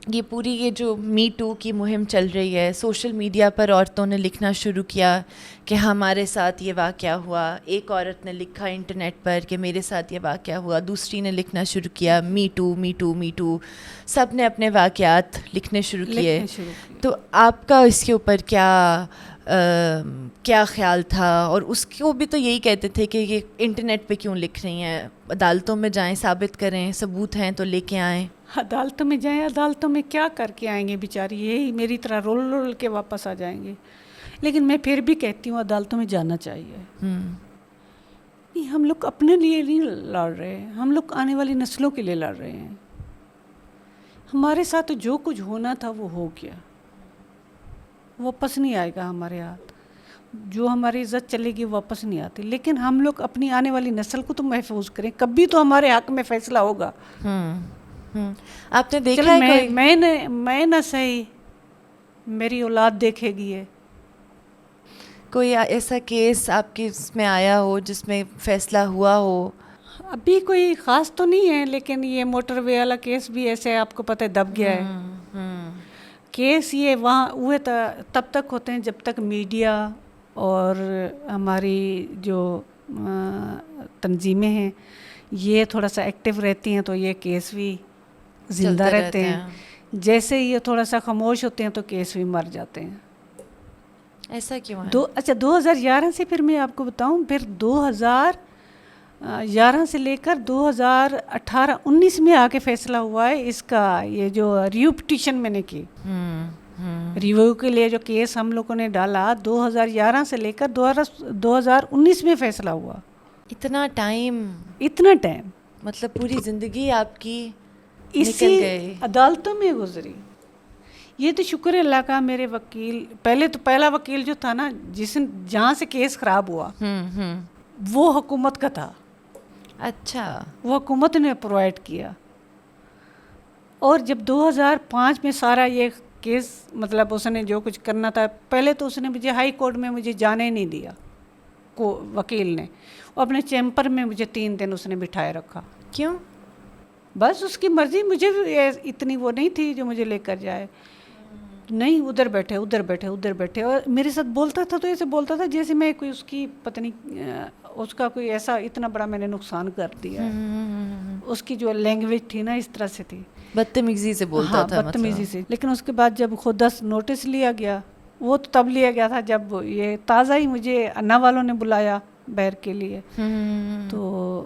یہ پوری یہ جو می ٹو کی مہم چل رہی ہے, سوشل میڈیا پر عورتوں نے لکھنا شروع کیا کہ ہمارے ساتھ یہ واقعہ ہوا. ایک عورت نے لکھا انٹرنیٹ پر کہ میرے ساتھ یہ واقعہ ہوا, دوسری نے لکھنا شروع کیا me too me too me too, سب نے اپنے واقعات لکھنے شروع کیے. تو آپ کا اس کے اوپر کیا خیال تھا؟ اور اس کو بھی تو یہی کہتے تھے کہ یہ انٹرنیٹ پہ کیوں لکھ رہی ہیں, عدالتوں میں جائیں, ثابت کریں, ثبوت ہیں تو لے کے آئیں. عدالتوں میں جائیں, عدالتوں میں کیا کر کے آئیں گے بیچاری, یہی میری طرح رول رول کے واپس آ جائیں گے. لیکن میں پھر بھی کہتی ہوں عدالتوں میں جانا چاہیے. نہیں, ہم لوگ اپنے لیے نہیں لڑ رہے, ہم لوگ آنے والی نسلوں کے لیے لڑ رہے ہیں. ہمارے ساتھ جو کچھ ہونا تھا وہ ہو گیا, واپس نہیں آئے گا ہمارے ہاتھ. جو ہماری عزت چلے گی واپس نہیں آتی. لیکن ہم لوگ اپنی آنے والی نسل کو تو محفوظ کریں, کبھی تو ہمارے حق میں فیصلہ ہوگا. آپ نے دیکھا ہے میں نہ صحیح, میری اولاد دیکھے گی. ہے کوئی ایسا کیس آپ کے اس میں آیا ہو جس میں فیصلہ ہوا ہو؟ ابھی کوئی خاص تو نہیں ہے, لیکن یہ موٹر وے والا کیس بھی ایسے آپ کو پتہ ہے دب گیا ہے. کیس یہ وہاں ہوئے تب تک ہوتے ہیں جب تک میڈیا اور ہماری جو تنظیمیں ہیں یہ تھوڑا سا ایکٹیو رہتی ہیں تو یہ کیس بھی زندہ رہتے ہیں. جیسے یہ تھوڑا سا خاموش ہوتے ہیں تو کیس بھی مر جاتے ہیں. ایسا کیوں ہے؟ اچھا 2011 سے پھر میں آپ کو بتاؤں, پھر 2011 سے لے کر 2018-19 میں آ کے فیصلہ ہوا ہے اس کا. یہ جو ریویو پٹیشن میں نے کی, ریویو کے لیے جو کیس ہم لوگوں نے ڈالا 2011 سے لے کر 2019 میں فیصلہ ہوا. اتنا ٹائم مطلب پوری زندگی آپ کی اسی عدالتوں میں گزری. یہ تو شکر اللہ کا, میرے وکیل پہلا وکیل جو تھا نا جہاں سے کیس خراب ہوا وہ حکومت کا تھا. اچھا, وہ حکومت نے پرووائڈ کیا. اور جب 2005 میں سارا یہ کیس مطلب اس نے جو کچھ کرنا تھا, پہلے تو اس نے مجھے ہائی کورٹ میں مجھے جانے نہیں دیا وکیل نے. وہ اپنے چیمبر میں مجھے 3 دن اس نے بٹھائے رکھا. کیوں؟ بس اس کی مرضی, مجھے بھی اتنی وہ نہیں تھی جو مجھے لے کر جائے. نہیں, ادھر بیٹھے اور میرے ساتھ بولتا تھا تو ایسے بولتا تھا جیسے میں کوئی اس کی پتہ نہیں اس کا کوئی ایسا اتنا بڑا میں نے نقصان کر دیا ہے. اس کی جو لینگویج تھی نا اس طرح سے تھی, بدتمیزی سے بولتا تھا. بدتمیزی سے. لیکن اس کے بعد جب خود نوٹس لیا گیا, وہ تو تب لیا گیا تھا جب یہ تازہ ہی مجھے انا والوں نے بلایا بہر کے لیے. تو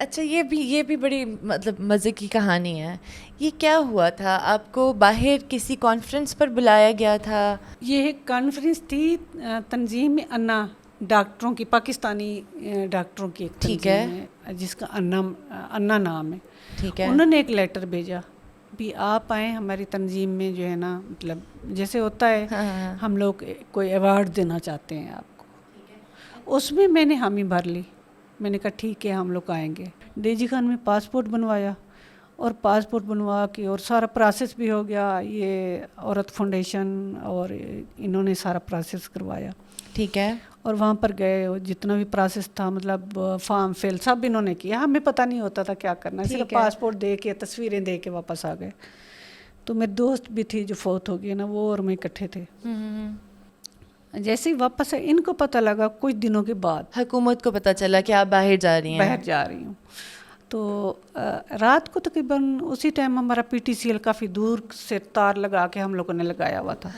اچھا یہ بھی بڑی مطلب مزے کی کہانی ہے. یہ کیا ہوا تھا؟ آپ کو باہر کسی کانفرنس پر بلایا گیا تھا؟ یہ ایک کانفرنس تھی تنظیم انا، ڈاکٹروں کی، پاکستانی ڈاکٹروں کی ایک تنظیم ہے جس کا انا نام ہے. ٹھیک ہے. انہوں نے ایک لیٹر بھیجا بھی آپ آئیں ہماری تنظیم میں، جو ہے نا مطلب جیسے ہوتا ہے ہم لوگ کوئی ایوارڈ دینا چاہتے ہیں آپ کو. اس میں میں نے حامی بھر لی. میں نے کہا ٹھیک ہے ہم لوگ آئیں گے. ڈی جی خان میں پاسپورٹ بنوایا اور پاسپورٹ بنوا کے اور سارا پروسیس بھی ہو گیا. یہ عورت فاؤنڈیشن اور انہوں نے سارا پروسیس کروایا. ٹھیک ہے. اور وہاں پر گئے، جتنا بھی پروسیس تھا مطلب فارم فل سب انہوں نے کیا. ہمیں پتہ نہیں ہوتا تھا کیا کرنا ہے، صرف پاسپورٹ دے کے تصویریں دے کے واپس آ گئے. تو میری دوست بھی تھی جو فوت ہو گئی نا، وہ اور میں اکٹھے تھے. جیسے ہی واپس ہے ان کو پتہ لگا کچھ دنوں کے بعد، حکومت کو پتہ چلا کہ آپ باہر جا رہی ہیں. باہر جا رہی ہوں. تو رات کو تقریباً اسی ٹائم ہمارا پی ٹی سی ایل کافی دور سے تار لگا کے ہم لوگوں نے لگایا ہوا تھا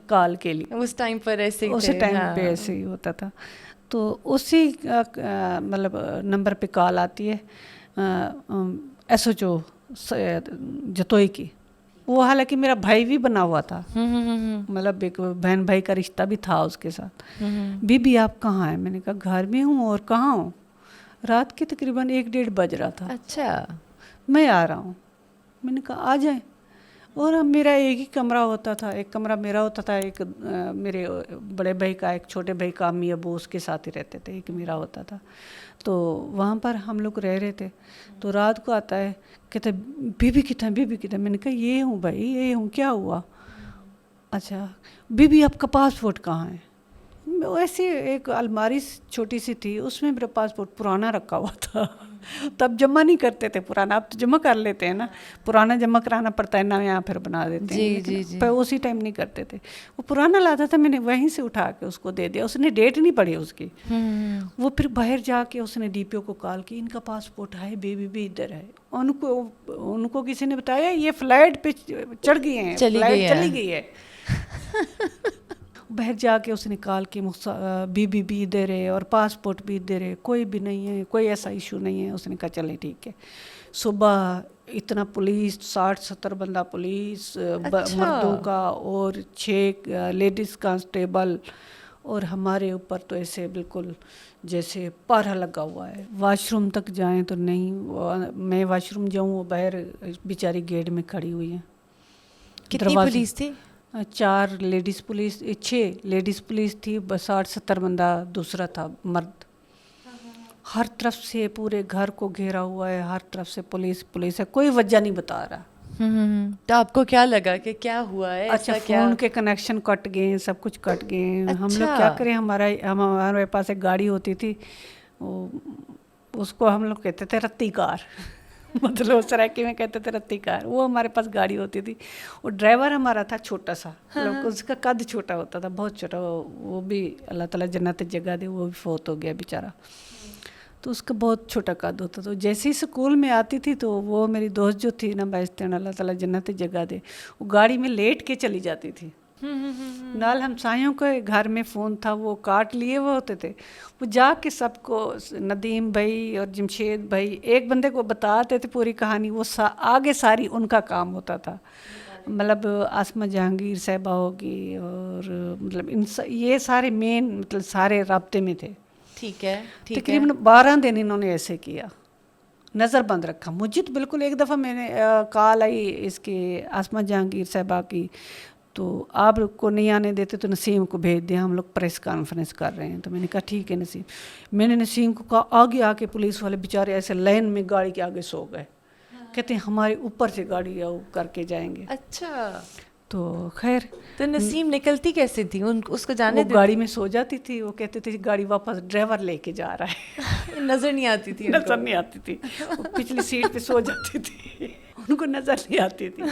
کال کے لیے. اس ٹائم پر ایسے ہی اسی ٹائم پہ ایسے ہی ہوتا تھا. تو اسی مطلب نمبر پہ کال آتی ہے ایس ایچ او جتوئی کی. وہ حالانکہ میرا بھائی بھی بنا ہوا تھا، مطلب ایک بہن بھائی کا رشتہ بھی تھا اس کے ساتھ. بی آپ کہاں ہیں؟ میں نے کہا گھر میں ہوں. اور کہاں ہوں؟ رات کے تقریباً 1-1:30 بج رہا تھا. اچھا. میں آ رہا ہوں. میں نے کہا آ جائیں. اور میرا ایک ہی کمرہ ہوتا تھا، ایک کمرہ میرا ہوتا تھا، ایک میرے بڑے بھائی کا، ایک چھوٹے بھائی کا امی ابو اس کے ساتھ ہی رہتے تھے، ایک میرا ہوتا تھا. تو وہاں پر ہم لوگ رہ رہے تھے. تو رات کو آتا ہے کہتے بی کتنا بی کتنا. میں نے کہا یہ ہوں بھائی یہ ہوں. کیا ہوا؟ اچھا بی آپ کا پاسپورٹ کہاں ہے؟ ایسی ایک الماری چھوٹی سی تھی، اس میں میرا پاسپورٹ پرانا رکھا ہوا تھا. تب جمع نہیں کرتے تھے پرانا، اب تو جمع کر لیتے ہیں نا. پرانا جمع کرانا پڑتا ہے، نیا پھر بنا دیتے ہیں. جی. پر اسی ٹائم نہیں کرتے تھے. وہ پرانا لاتا تھا، میں نے وہیں سے اٹھا کے اس کو دے دیا. اس نے ڈیٹ نہیں پڑھی اس کی. وہ پھر باہر جا کے اس نے ڈی پی او کو کال کی، ان کا پاسپورٹ ہے بی ادھر ہے. ان کو کسی نے بتایا یہ فلائٹ پہ چڑھ گئے ہیں، فلائٹ چلی گئی ہے. باہر جا کے اس نے کال کی بی ادھر ہے اور پاسپورٹ بھی ادھر ہے، کوئی بھی نہیں ہے، کوئی ایسا ایشو نہیں ہے. اس نے کہا چلے ٹھیک ہے. صبح اتنا پولیس 60-70 بندہ پولیس مردوں کا اور 6 لیڈیز کانسٹیبل، اور ہمارے اوپر تو ایسے بالکل جیسے پارہ لگا ہوا ہے. واش روم تک جائیں تو نہیں، میں واش روم جاؤں وہ باہر بیچاری گیٹ میں کھڑی ہوئی ہیں. کتنی پولیس تھی؟ 4 لیڈیز پولیس، 6 لیڈیز پولیس تھی، 60-70 بندہ دوسرا تھا مرد. ہر طرف سے پورے گھر کو گھیرا ہوا ہے، ہر طرف سے پولیس ہے. کوئی وجہ نہیں بتا رہا. تو آپ کو کیا لگا کہ کیا ہوا ہے؟ اچھا فون کے کنیکشن کٹ گئے، سب کچھ کٹ گئے. ہم لوگ کیا کریں؟ ہمارے پاس ایک گاڑی ہوتی تھی، اس کو ہم لوگ کہتے تھے رتی کار، مطلب سرائکی میں کہتے تھے رتی کار. وہ ہمارے پاس گاڑی ہوتی تھی. اور ڈرائیور ہمارا تھا چھوٹا سا، اس کا قد چھوٹا ہوتا تھا، بہت چھوٹا. وہ بھی اللہ تعالیٰ جنت جگہ دے، وہ بھی فوت ہو گیا بیچارہ. تو اس کا بہت چھوٹا قد ہوتا تھا. جیسے ہی اسکول میں آتی تھی تو وہ میری دوست جو تھی نا بیچتے ہیں، اللہ تعالیٰ جنت جگہ دے، وہ گاڑی میں لیٹ کے چلی جاتی تھی. نال ہمسایوں کے گھر میں فون تھا، وہ کاٹ لیے وہ ہوتے تھے. وہ جا کے سب کو، ندیم بھائی اور جمشید بھائی، ایک بندے کو بتاتے تھے پوری کہانی. وہ آگے ساری ان کا کام ہوتا تھا. مطلب آسمہ جہانگیر صاحبہ ہوگی اور مطلب یہ سارے مین مطلب سارے رابطے میں تھے. ٹھیک ہے. تقریباً 12 دن انہوں نے ایسے کیا، نظر بند رکھا. مجھے تو بالکل ایک دفعہ میں نے کال آئی اس کے آسمہ جہانگیر صاحبہ کی، تو آپ کو نہیں آنے دیتے تو نسیم کو بھیج دیں، ہم لوگ پریس کانفرنس کر رہے ہیں. تو میں نے کہا ٹھیک ہے نسیم. میں نے نسیم کو کہا آگے آ کے پولیس والے بیچارے ایسے لائن میں گاڑی کے آگے سو گئے. کہتے ہیں ہمارے اوپر سے گاڑی کر کے جائیں گے. اچھا. تو خیر، تو نسیم نکلتی کیسے تھی؟ اس کو جانے وہ گاڑی میں سو جاتی تھی. وہ کہتے تھے گاڑی واپس ڈرائیور لے کے جا رہا ہے. نظر نہیں آتی تھی، نظر نہیں آتی تھی. وہ پچھلی سیٹ پہ سو جاتی تھی، ان کو نظر نہیں آتی تھی.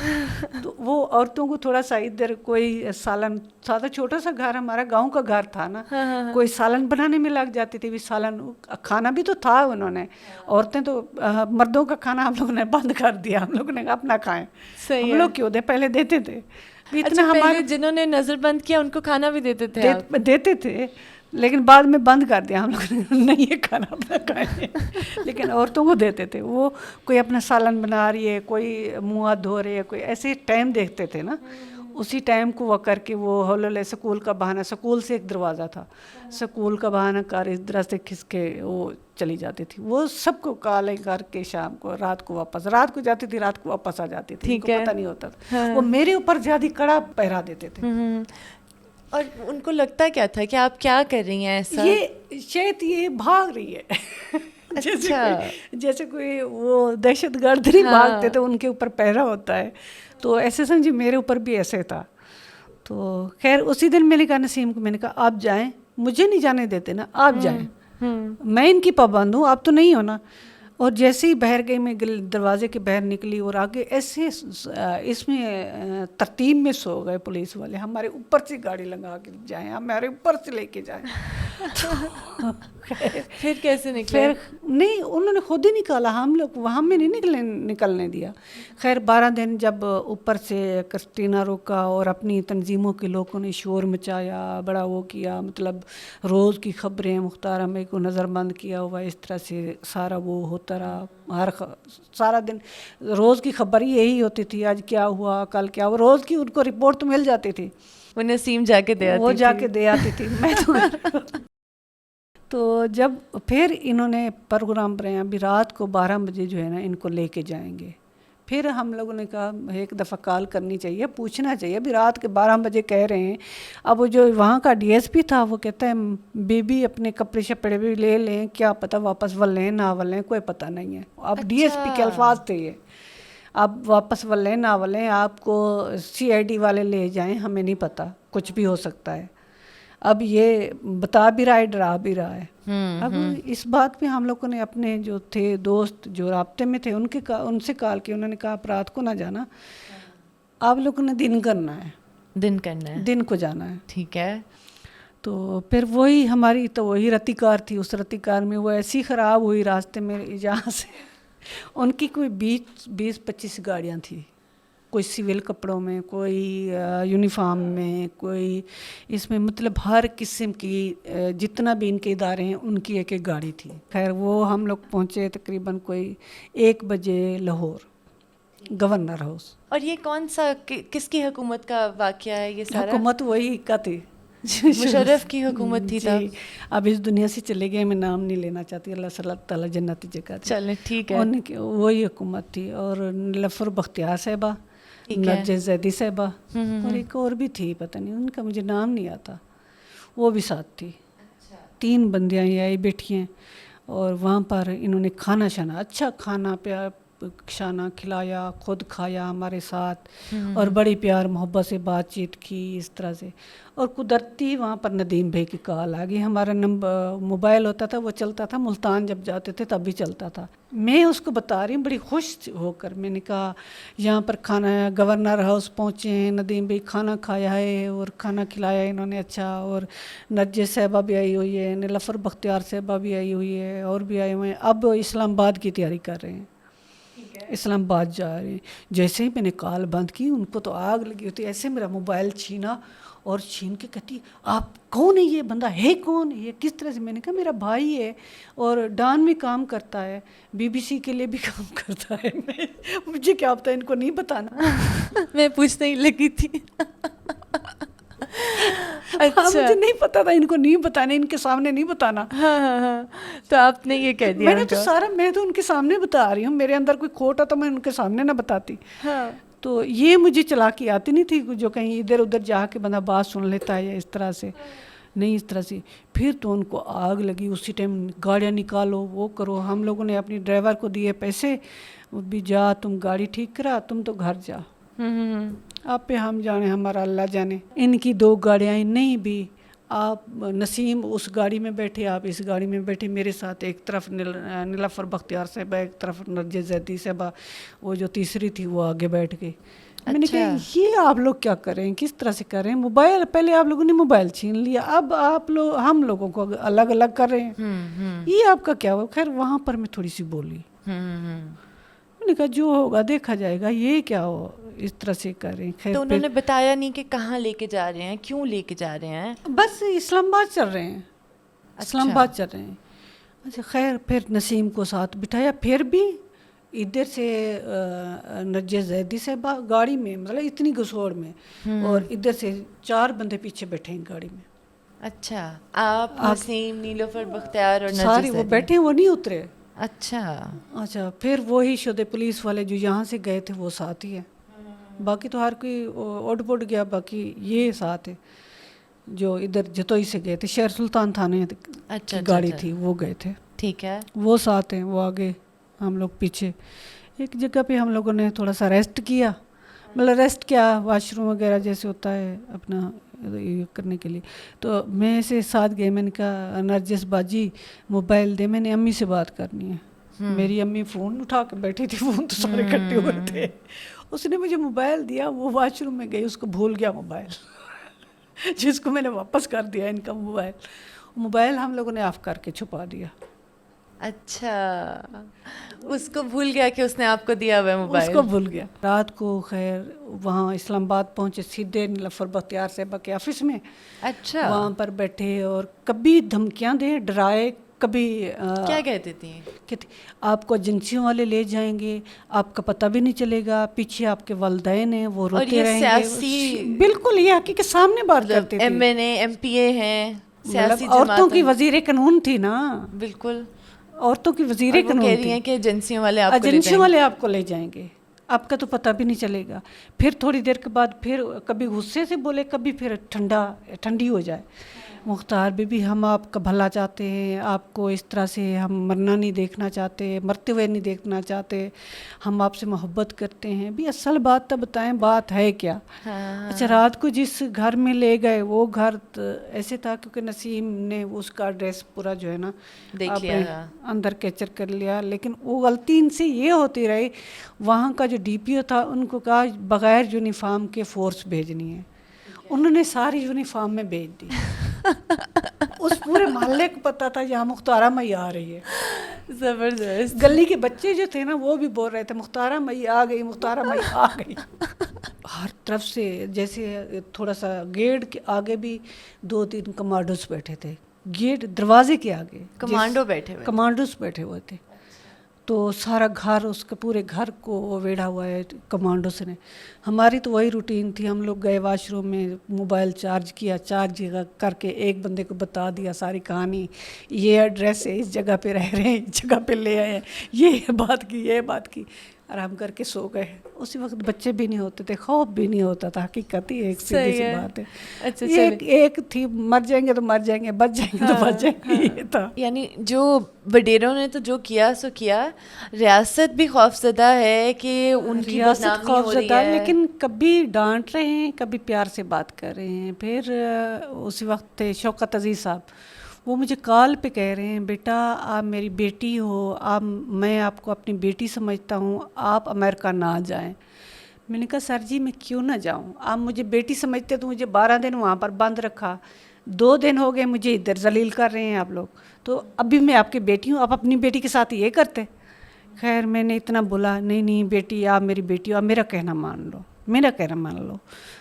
تو وہ عورتوں کو تھوڑا سا ادھر کوئی سالن، سادہ چھوٹا سا گھر، ہمارا گاؤں کا گھر تھا نا، کوئی سالن بنانے میں لگ جاتی تھی. سالن کھانا بھی تو تھا انہوں نے، عورتیں تو، مردوں کا کھانا ہم لوگوں نے بند کر دیا. ہم لوگوں نے اپنا کھائیں. ہم لوگ کیوں دیں، پہلے دیتے تھے. اتنا ہمارے جنہوں نے نظر بند کیا ان کو کھانا بھی دیتے تھے. لیکن بعد میں بند کر دیا ہم لوگوں نے، نہیں یہ کھانا اپنا کھائیں، لیکن عورتوں کو دیتے تھے. وہ کوئی اپنا سالن بنا رہی ہے، کوئی منہ ہاتھ دھو رہی ہے، کوئی ایسے ٹائم دیکھتے تھے نا، اسی ٹائم کو وہ کر کے وہ ہولے اسکول کا بہانہ، اسکول سے ایک دروازہ تھا، اسکول کا بہانہ کر اس طرح سے کھس کے وہ چلی جاتی تھی. وہ سب کو کالے کر کے شام کو رات کو رات کو جاتی تھی، رات کو واپس آ جاتی تھی، ان کو پتہ نہیں ہوتا تھا. وہ میرے اوپر زیادہ کڑا پہرا دیتے تھے. اور ان کو لگتا کیا تھا کہ آپ کیا کر رہی ہیں ایسا؟ یہ شاید یہ بھاگ رہی ہے، جیسے کوئی وہ دہشت گرد نہیں بھاگتے تو ان کے اوپر پہرا ہوتا ہے، تو ایسے سمجھے میرے اوپر بھی ایسے تھا. تو خیر اسی دن میں نے کہا نسیم کو، میں نے کہا آپ جائیں، مجھے نہیں جانے دیتے نا، آپ جائیں، میں ان کی پابند ہوں، آپ تو نہیں ہونا. اور جیسے ہی باہر گئی، میں دروازے کے باہر نکلی اور آگے ایسے اس میں ترتیب میں سو گئے پولیس والے، ہمارے اوپر سے گاڑی لگا کے جائیں، ہمارے اوپر سے لے کے جائیں. پھر کیسے نکلے؟ پھر نہیں، انہوں نے خود ہی نکالا، ہم لوگ وہاں میں نہیں نکلنے دیا. خیر 12 دن جب اوپر سے کرسٹینا روکا اور اپنی تنظیموں کے لوگوں نے شور مچایا، بڑا وہ کیا، مطلب روز کی خبریں مختار احمد کو نظر بند کیا ہوا، اس طرح سے سارا وہ ہوتا رہا. سارا دن روز کی خبر ہی یہی ہوتی تھی، آج کیا ہوا، کل کیا ہوا، روز کی ان کو رپورٹ تو مل جاتی تھی. وہ نسیم جا کے دے آتی تھی. میں تو جب پھر انہوں نے پروگرام بنایا ابھی رات کو 12 بجے جو ہے نا ان کو لے کے جائیں گے. پھر ہم لوگوں نے کہا ایک دفعہ کال کرنی چاہیے، پوچھنا چاہیے، ابھی رات کے 12 بجے کہہ رہے ہیں. اب وہ جو وہاں کا ڈی ایس پی تھا وہ کہتا ہے بیبی اپنے کپڑے شپڑے بھی لے لیں، کیا پتہ واپس ولیں نہ ولیں، کوئی پتہ نہیں ہے. اب ڈی ایس پی کے الفاظ تھے یہ، اب واپس ولیں نہ ولیں، آپ کو سی آئی ڈی والے لے جائیں، ہمیں نہیں پتہ، کچھ بھی ہو سکتا ہے. اب یہ بتا بھی رہا ہے، ڈرا بھی رہا ہے. اب اس بات پہ ہم لوگوں نے اپنے جو تھے دوست جو رابطے میں تھے ان سے کال کی، انہوں نے کہا آپ رات کو نہ جانا، آپ لوگوں نے دن کرنا ہے، دن کو جانا ہے. ٹھیک ہے. تو پھر وہی ہماری تو وہی رتی کار تھی، اس رتی کار میں وہ ایسی خراب ہوئی راستے میں جہاں سے ان کی کوئی 20-25 گاڑیاں تھیں، کوئی سول کپڑوں میں، کوئی یونیفارم میں، کوئی اس میں، مطلب ہر قسم کی جتنا بھی ان کے ادارے ہیں ان کی ایک ایک گاڑی تھی. خیر وہ ہم لوگ پہنچے تقریباً کوئی 1 بجے لاہور گورنر ہاؤس. اور یہ کون سا کس کی حکومت کا واقعہ ہے یہ سارا؟ حکومت وہی کا تھی، مشرف کی حکومت تھی تب. اب اس دنیا سے چلے گئے، میں نام نہیں لینا چاہتی، اللہ صلی اللہ تعالیٰ جنتی جگہ. چلیں ٹھیک ہے. وہی حکومت تھی. اور نیلوفر بختیار صاحبہ، نرجس زیدی صاحبہ، اور ایک اور بھی تھی، پتہ نہیں ان کا مجھے نام نہیں آتا، وہ بھی ساتھ تھی. 3 بندیاں آئی بیٹھی ہیں. اور وہاں پر انہوں نے کھانا شانا، اچھا کھانا شانا کھلایا، خود کھایا ہمارے ساتھ، اور بڑی پیار محبت سے بات چیت کی اس طرح سے. اور قدرتی وہاں پر ندیم بھائی کی کال آ گئی. ہمارا نمبر موبائل ہوتا تھا، وہ چلتا تھا ملتان، جب جاتے تھے تب بھی چلتا تھا. میں اس کو بتا رہی ہوں بڑی خوش ہو کر، میں نے کہا یہاں پر کھانا گورنر ہاؤس پہنچے ہیں، ندیم بھائی کھانا کھایا ہے اور کھانا کھلایا انہوں نے اچھا. اور نرجس صاحبہ بھی آئی ہوئی ہے، نیلوفر بختیار صاحبہ بھی آئی ہوئی ہے، اور بھی آئے ہوئے ہیں. اب اسلام آباد کی تیاری کر رہے ہیں، اسلام آباد جا رہے ہیں. جیسے ہی میں نے کال بند کی ان کو تو آگ لگی ہوتی، ایسے میرا موبائل چھینا اور چھین کے کہتی آپ کون ہے، یہ بندہ ہے کون، یہ کس طرح سے. میں نے کہا میرا بھائی ہے اور ڈان میں کام کرتا ہے، BBC کے لیے بھی کام کرتا ہے. مجھے کیا پتا، ان کو نہیں بتانا. میں پوچھنے ہی لگی تھی. اچھا مجھے نہیں پتا تھا، ان کو نہیں بتانا، ان کے سامنے نہیں بتانا. ہاں تو آپ نے یہ کہہ دیا. میں نے تو سارا، میں تو ان کے سامنے بتا رہی ہوں، میرے اندر کوئی کھوٹ ہے تو میں ان کے سامنے نہ بتاتی. تو یہ مجھے چلاکی آتی نہیں تھی، جو کہیں ادھر ادھر جا کے بندہ بات سن لیتا ہے یا اس طرح سے نہیں، اس طرح سے. پھر تو ان کو آگ لگی اسی ٹائم، گاڑیاں نکالو، وہ کرو. ہم لوگوں نے اپنی ڈرائیور کو دیے پیسے، وہ بھی جا تم گاڑی ٹھیک کرا، تم تو گھر جا. آپ پہ ہم جانے، ہمارا اللہ جانے. ان کی 2 گاڑیاں نہیں بھی، آپ نسیم اس گاڑی میں بیٹھے، آپ اس گاڑی میں بیٹھے میرے ساتھ. ایک طرف نیلوفر بختیار صاحبہ، ایک طرف نرجس زیدی صاحبہ، وہ جو تیسری تھی وہ آگے بیٹھ گئی. میں نے کہا یہ آپ لوگ کیا کر رہے ہیں، کس طرح سے کر رہے ہیں. موبائل پہلے آپ لوگوں نے موبائل چھین لیا، اب آپ لوگ ہم لوگوں کو الگ الگ کر رہے ہیں، یہ آپ کا کیا ہوا. خیر وہاں پر میں تھوڑی سی بولی، میں نے کہا جو ہوگا دیکھا جائے گا، یہ کیا ہو اس طرح سے کر رہے ہیں. تو انہوں نے بتایا نہیں کہ کہاں لے کے جا رہے ہیں، کیوں لے کے جا رہے ہیں؟ بس اسلام آباد چل رہے ہیں. اسلام آباد چل رہے ہیں. اچھا خیر پھر نسیم کو ساتھ بٹھایا, پھر بھی ادھر سے نرجس زیدی سے گاڑی میں, مطلب اتنی گھسوڑ میں, اور ادھر سے 4 بندے پیچھے بیٹھے ہیں گاڑی میں. اچھا, آپ نسیم, نیلوفر بختیار اور سارے نرجس وہ بیٹھے ہیں, وہ نہیں اترے. اچھا پھر وہی شدہ پولیس والے جو یہاں سے گئے تھے وہ ساتھ ہی ہیں, باقی تو ہر کوئی اڑ پڑ گیا. باقی یہ ساتھ ہے جو ادھر جتوئی سے گئے تھے, شہر سلطان تھانے کی گاڑی تھی وہ گئے تھے. ٹھیک ہے, وہ ساتھ ہیں, وہ آگے, ہم لوگ پیچھے. ایک جگہ پہ ہم لوگوں نے تھوڑا سا ریسٹ کیا, مطلب ریسٹ کیا, واش روم وغیرہ جیسے ہوتا ہے اپنا یہ کرنے کے لیے. تو میں سے ساتھ گئے, میں نے کہا نرجس باجی موبائل دے, میں نے امی سے بات کرنی ہے. میری امی فون اٹھا کے بیٹھی تھی, فون تو سارے اکٹھے ہوئے تھے. اس نے مجھے موبائل دیا, وہ واش روم میں گئی, اس کو بھول گیا موبائل جس کو میں نے واپس کر دیا ان کا موبائل ہم لوگوں نے آف کر کے چھپا دیا. اچھا, اس کو بھول گیا کہ اس نے آپ کو دیا ہوا ہے موبائل, اس کو بھول گیا. رات کو خیر وہاں اسلام آباد پہنچے, سیدھے نیلوفر بختیار صاحبہ کے آفس میں. اچھا, وہاں پر بیٹھے اور کبھی دھمکیاں دے, ڈرائے, کبھی کیا کہتے تھیں, کہتے آپ کو ایجنسیوں والے لے جائیں گے, آپ کا پتہ بھی نہیں چلے گا, پیچھے آپ کے والدین ہیں وہ روتے رہیں گے. بالکل یہ حقیقت سامنے بات کرتے تھے. M N A M P A ہیں, سیاسی عورتوں کی وزیر قانون تھی نا. بالکل, عورتوں کی وزیر قانون کہہ رہی ہیں کہ ایجنسیوں والے آپ کو لے جائیں گے, آپ کا تو پتہ بھی نہیں چلے گا. پھر تھوڑی دیر کے بعد پھر کبھی غصے سے بولے, کبھی پھر ٹھنڈی ہو جائے. مختار بی بی ہم آپ کا بھلا چاہتے ہیں, آپ کو اس طرح سے ہم مرنا نہیں دیکھنا چاہتے, مرتے ہوئے نہیں دیکھنا چاہتے, ہم آپ سے محبت کرتے ہیں. بھی اصل بات تو بتائیں, بات ہے کیا. اچھا رات کو جس گھر میں لے گئے وہ گھر ایسے تھا کیونکہ نسیم نے اس کا ایڈریس پورا جو ہے نا دیکھ لیا, اندر کیچر کر لیا. لیکن وہ غلطی ان سے یہ ہوتی رہی, وہاں کا جو ڈی پی او تھا ان کو کہا بغیر یونیفارم کے فورس بھیجنی ہے, انہوں نے ساری یونیفارم میں بھیج دی. اس پورے محلے کو پتا تھا یہاں مختارہ مئی آ رہی ہے. زبردست. گلی کے بچے جو تھے نا وہ بھی بول رہے تھے مختارہ مئی آ گئی, مختارہ مئی آ گئی. ہر طرف سے, جیسے تھوڑا سا گیٹ کے آگے بھی 2-3 کمانڈوز بیٹھے تھے, گیٹ دروازے کے آگے کمانڈوز بیٹھے ہوئے تھے. تو سارا گھر, اس کے پورے گھر کو ویڑا ہوا ہے کمانڈوز نے. ہماری تو وہی روٹین تھی, ہم لوگ گئے واش روم میں, موبائل چارج کیا, چارج کر کے ایک بندے کو بتا دیا ساری کہانی, یہ ایڈریس ہے, اس جگہ پہ رہ رہے ہیں, اس جگہ پہ لے آئے ہیں, یہ بات کی, آرام کر کے سو گئے. اسی وقت بچے بھی نہیں ہوتے تھے, خوف بھی نہیں ہوتا تھا, حقیقت ہی ایک سیدھی سی بات ہے. اچھا ایک تھی, مر جائیں گے تو مر جائیں گے, بچ جائیں گے تو بچ جائیں گے, یہ تھا. یعنی جو وڈیروں نے تو جو کیا سو کیا, ریاست بھی خوفزدہ ہے کہ ان کی بدنامی ہو رہی ہے, لیکن کبھی ڈانٹ رہے ہیں, کبھی پیار سے بات کر رہے ہیں. پھر اسی وقت تھے شوکت عزیز صاحب, وہ مجھے کال پہ کہہ رہے ہیں بیٹا آپ میری بیٹی ہو, میں آپ کو اپنی بیٹی سمجھتا ہوں, آپ امریکہ نہ جائیں. میں نے کہا سر جی میں کیوں نہ جاؤں, آپ مجھے بیٹی سمجھتے تو مجھے 12 دن وہاں پر بند رکھا, 2 دن ہو گئے مجھے ادھر ذلیل کر رہے ہیں آپ لوگ, تو ابھی میں آپ کی بیٹی ہوں, آپ اپنی بیٹی کے ساتھ یہ کرتے. خیر میں نے اتنا بولا, نہیں بیٹی آپ میری بیٹی ہو, آپ میرا کہنا مان لو.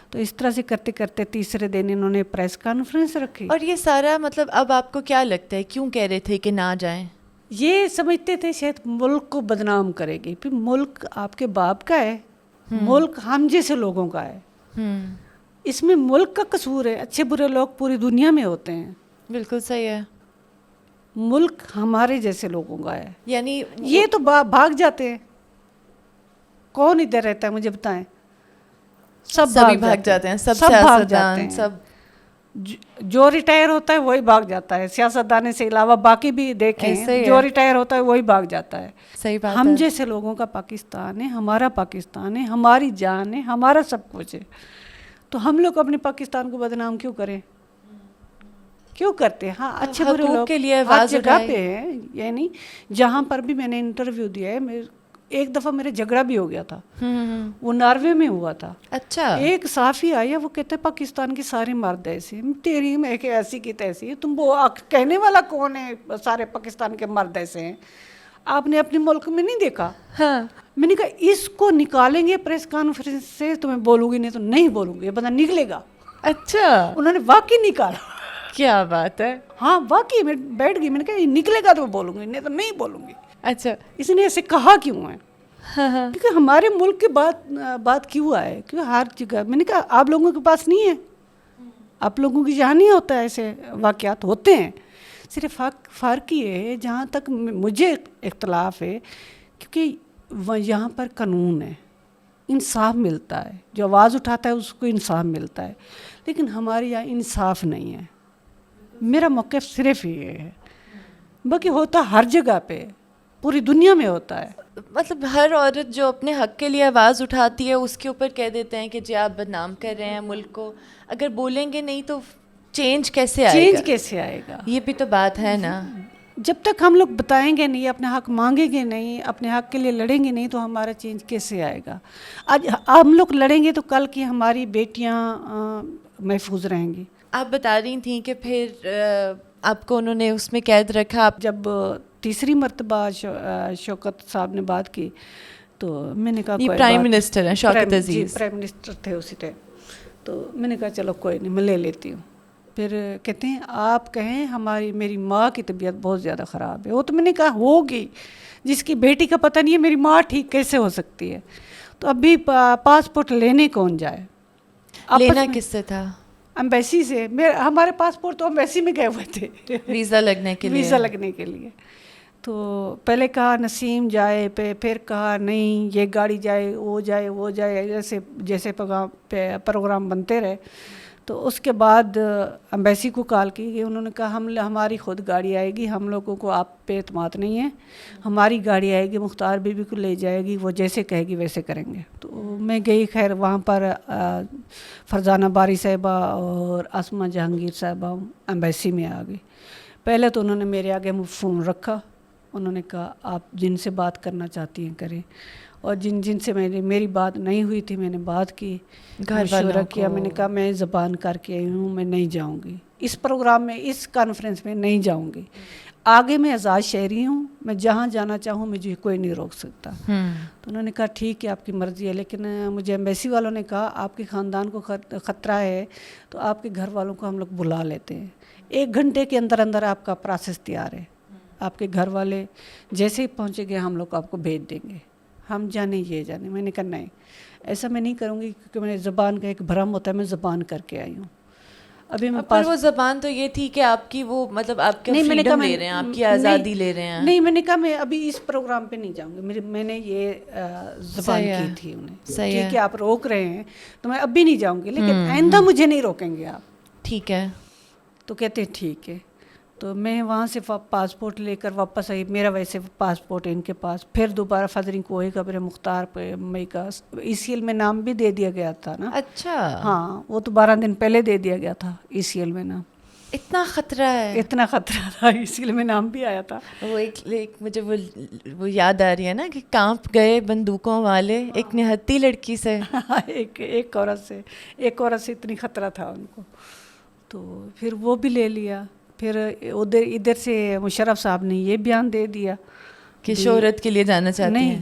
تو اس طرح سے کرتے کرتے تیسرے دن انہوں نے پریس کانفرنس رکھی. اور یہ سارا مطلب اب آپ کو کیا لگتا ہے کیوں کہہ رہے تھے کہ نہ جائیں؟ یہ سمجھتے تھے شاید ملک کو بدنام کرے گی. پھر ملک آپ کے باپ کا ہے, ملک ہم جیسے لوگوں کا ہے, اس میں ملک کا قصور ہے. اچھے برے لوگ پوری دنیا میں ہوتے ہیں. بالکل صحیح ہے. ملک ہمارے جیسے لوگوں کا ہے. یعنی یہ تو بھاگ جاتے ہیں. کون ادھر رہتا ہے مجھے بتائیں؟ سب بھاگ جاتے ہیں. سب بھاگ جاتے ہیں. سب جو ریٹائر ہوتا ہے وہی بھاگ جاتا ہے. سیاستدان سے علاوہ باقی بھی دیکھیں, جو ریٹائر ہوتا ہے وہی بھاگ جاتا ہے. صحیح بات. ہم جیسے لوگوں کا پاکستان ہے, ہمارا پاکستان ہے, ہماری جان ہے, ہمارا سب کچھ ہے. تو ہم لوگ اپنے پاکستان کو بدنام کیوں کریں؟ کیوں کرتے ہیں؟ ہاں اچھے برے لوگ کے لیے ہر جگہ پہ ہیں. یعنی جہاں پر بھی میں نے انٹرویو دیا ہے, ایک دفعہ میرے جھگڑا بھی ہو گیا تھا, وہ ناروے میں ہوا تھا. اچھا. ایک صحافی آیا, وہ کہتے پاکستان کے سارے مرد ایسے, تیری میں کہ ایسی کی تیسی ہے, تم وہ کہنے والا کون ہے سارے پاکستان کے مرد ایسے ہیں؟ آپ نے اپنے ملک میں نہیں دیکھا؟ میں نے کہا اس کو نکالیں گے پریس کانفرنس سے تو میں بولوں گی, نہیں تو نہیں بولوں گی, یہ بندہ نکلے گا. اچھا. انہوں نے واقعی نکالا. کیا بات ہے. ہاں واقعی میں بیٹھ گئی, میں نے کہا یہ نکلے گا تو بولوں گی, نہیں تو نہیں بولوں گی. اچھا, اس نے ایسے کہا کیوں ہے؟ کیونکہ ہمارے ملک کی بات کیوں آئے, کیوں ہر جگہ. میں نے کہا آپ لوگوں کے پاس نہیں ہے, آپ لوگوں کی یہاں نہیں ہوتا, ایسے واقعات ہوتے ہیں. صرف فرق یہ ہے جہاں تک مجھے اختلاف ہے, کیونکہ یہاں پر قانون ہے, انصاف ملتا ہے, جو آواز اٹھاتا ہے اس کو انصاف ملتا ہے. لیکن ہمارے یہاں انصاف نہیں ہے. میرا موقف صرف یہ ہے, باقی ہوتا ہر جگہ پہ, پوری دنیا میں ہوتا ہے. مطلب ہر عورت جو اپنے حق کے لیے آواز اٹھاتی ہے اس کے اوپر کہہ دیتے ہیں کہ جی آپ بدنام کر رہے ہیں ملک کو. اگر بولیں گے نہیں تو چینج کیسے آئے گا؟ چینج کیسے آئے گا؟ یہ بھی تو بات ہے نا. جب تک ہم لوگ بتائیں گے نہیں, اپنے حق مانگیں گے نہیں, اپنے حق کے لیے لڑیں گے نہیں, تو ہمارا چینج کیسے آئے گا؟ آج ہم لوگ لڑیں گے تو کل کی ہماری بیٹیاں محفوظ رہیں گی. آپ بتا رہی تھیں کہ پھر آپ کو انہوں نے اس میں قید رکھا. آپ جب تیسری مرتبہ شوکت صاحب نے بات کی تو میں نے کہا کوئی پرائم منسٹر ہیں Shaukat Aziz. G prime minister تھے اسی ٹائم. تو میں نے کہا چلو کوئی نہیں, میں لے لیتی ہوں. پھر کہتے ہیں آپ کہیں میری ماں کی طبیعت بہت زیادہ خراب ہے. وہ تو میں نے کہا ہوگی, جس کی بیٹی کا پتہ نہیں ہے میری ماں ٹھیک کیسے ہو سکتی ہے؟ تو ابھی پاسپورٹ لینے کون جائے؟ لینا کس سے تھا؟ ایمبیسی سے. ہمارے پاسپورٹ تو ایمبیسی میں گئے ہوئے تھے ویزا لگنے کے لیے. ویزا لگنے کے لیے. تو پہلے کہا نسیم جائے, پھر کہا نہیں یہ گاڑی جائے, وہ جائے, جیسے پروگرام بنتے رہے. تو اس کے بعد ایمبیسی کو کال کی کہ انہوں نے کہا ہماری خود گاڑی آئے گی, ہم لوگوں کو آپ پہ اعتماد نہیں ہے, ہماری گاڑی آئے گی, مختار بی بی کو لے جائے گی, وہ جیسے کہے گی ویسے کریں گے. تو میں گئی, خیر وہاں پر فرزانہ باری صاحبہ اور اسما جہانگیر صاحبہ ایمبیسی میں آ گئی. پہلے تو انہوں نے میرے آگے فون رکھا, انہوں نے کہا آپ جن سے بات کرنا چاہتی ہیں کریں, اور جن سے میری بات نہیں ہوئی تھی میں نے بات کی, مشورہ کیا. میں نے کہا میں زبان کر کے آئی ہوں, میں نہیں جاؤں گی اس پروگرام میں, اس کانفرنس میں نہیں جاؤں گی. آگے میں آزاد شہری ہوں, میں جہاں جانا چاہوں مجھے کوئی نہیں روک سکتا. تو انہوں نے کہا ٹھیک ہے آپ کی مرضی ہے, لیکن مجھے ایمبیسی والوں نے کہا آپ کے خاندان کو خطرہ ہے تو آپ کے گھر والوں کو ہم لوگ بلا لیتے ہیں, 1 گھنٹے کے اندر اندر آپ کا پروسیس تیار ہے, آپ کے گھر والے جیسے ہی پہنچے گے ہم لوگ آپ کو بھیج دیں گے, ہم جانے یہ جانے. میں نے کہا نہیں ایسا میں نہیں کروں گی, کیونکہ میں زبان کا ایک بھرم ہوتا ہے, میں زبان کر کے آئی ہوں. ابھی میں پر وہ زبان تو یہ تھی کہ آپ کی وہ مطلب آپ کا فریڈم لے رہے ہیں, آپ کی آزادی لے رہے ہیں. نہیں میں نے کہا میں ابھی اس پروگرام پہ نہیں جاؤں گی, میں نے یہ زبان کی تھی انہیں, ٹھیک ہے آپ روک رہے ہیں تو میں اب بھی نہیں جاؤں گی, لیکن آئندہ مجھے نہیں روکیں گے آپ. ٹھیک ہے. تو کہتے ہیں ٹھیک ہے. تو میں وہاں سے پاسپورٹ لے کر واپس آئی, میرا ویسے پاسپورٹ ان کے پاس. پھر دوبارہ فضرین کو وہی خبر مختار پہ مئی کا ECL میں نام بھی دے دیا گیا تھا نا. اچھا ہاں وہ تو 12 دن پہلے دے دیا گیا تھا ECL میں نام. اتنا خطرہ ہے؟ اتنا خطرہ تھا, ECL میں نام بھی آیا تھا. وہ ایک مجھے وہ یاد آ رہی ہے نا کہ کانپ گئے بندوقوں والے ایک نہتی لڑکی سے. ایک عورت سے اتنی خطرہ تھا ان کو. تو پھر وہ بھی لے لیا. پھر ادھر سے مشرف صاحب نے یہ بیان دے دیا کہ شہرت کے لیے جانا چاہتی ہیں.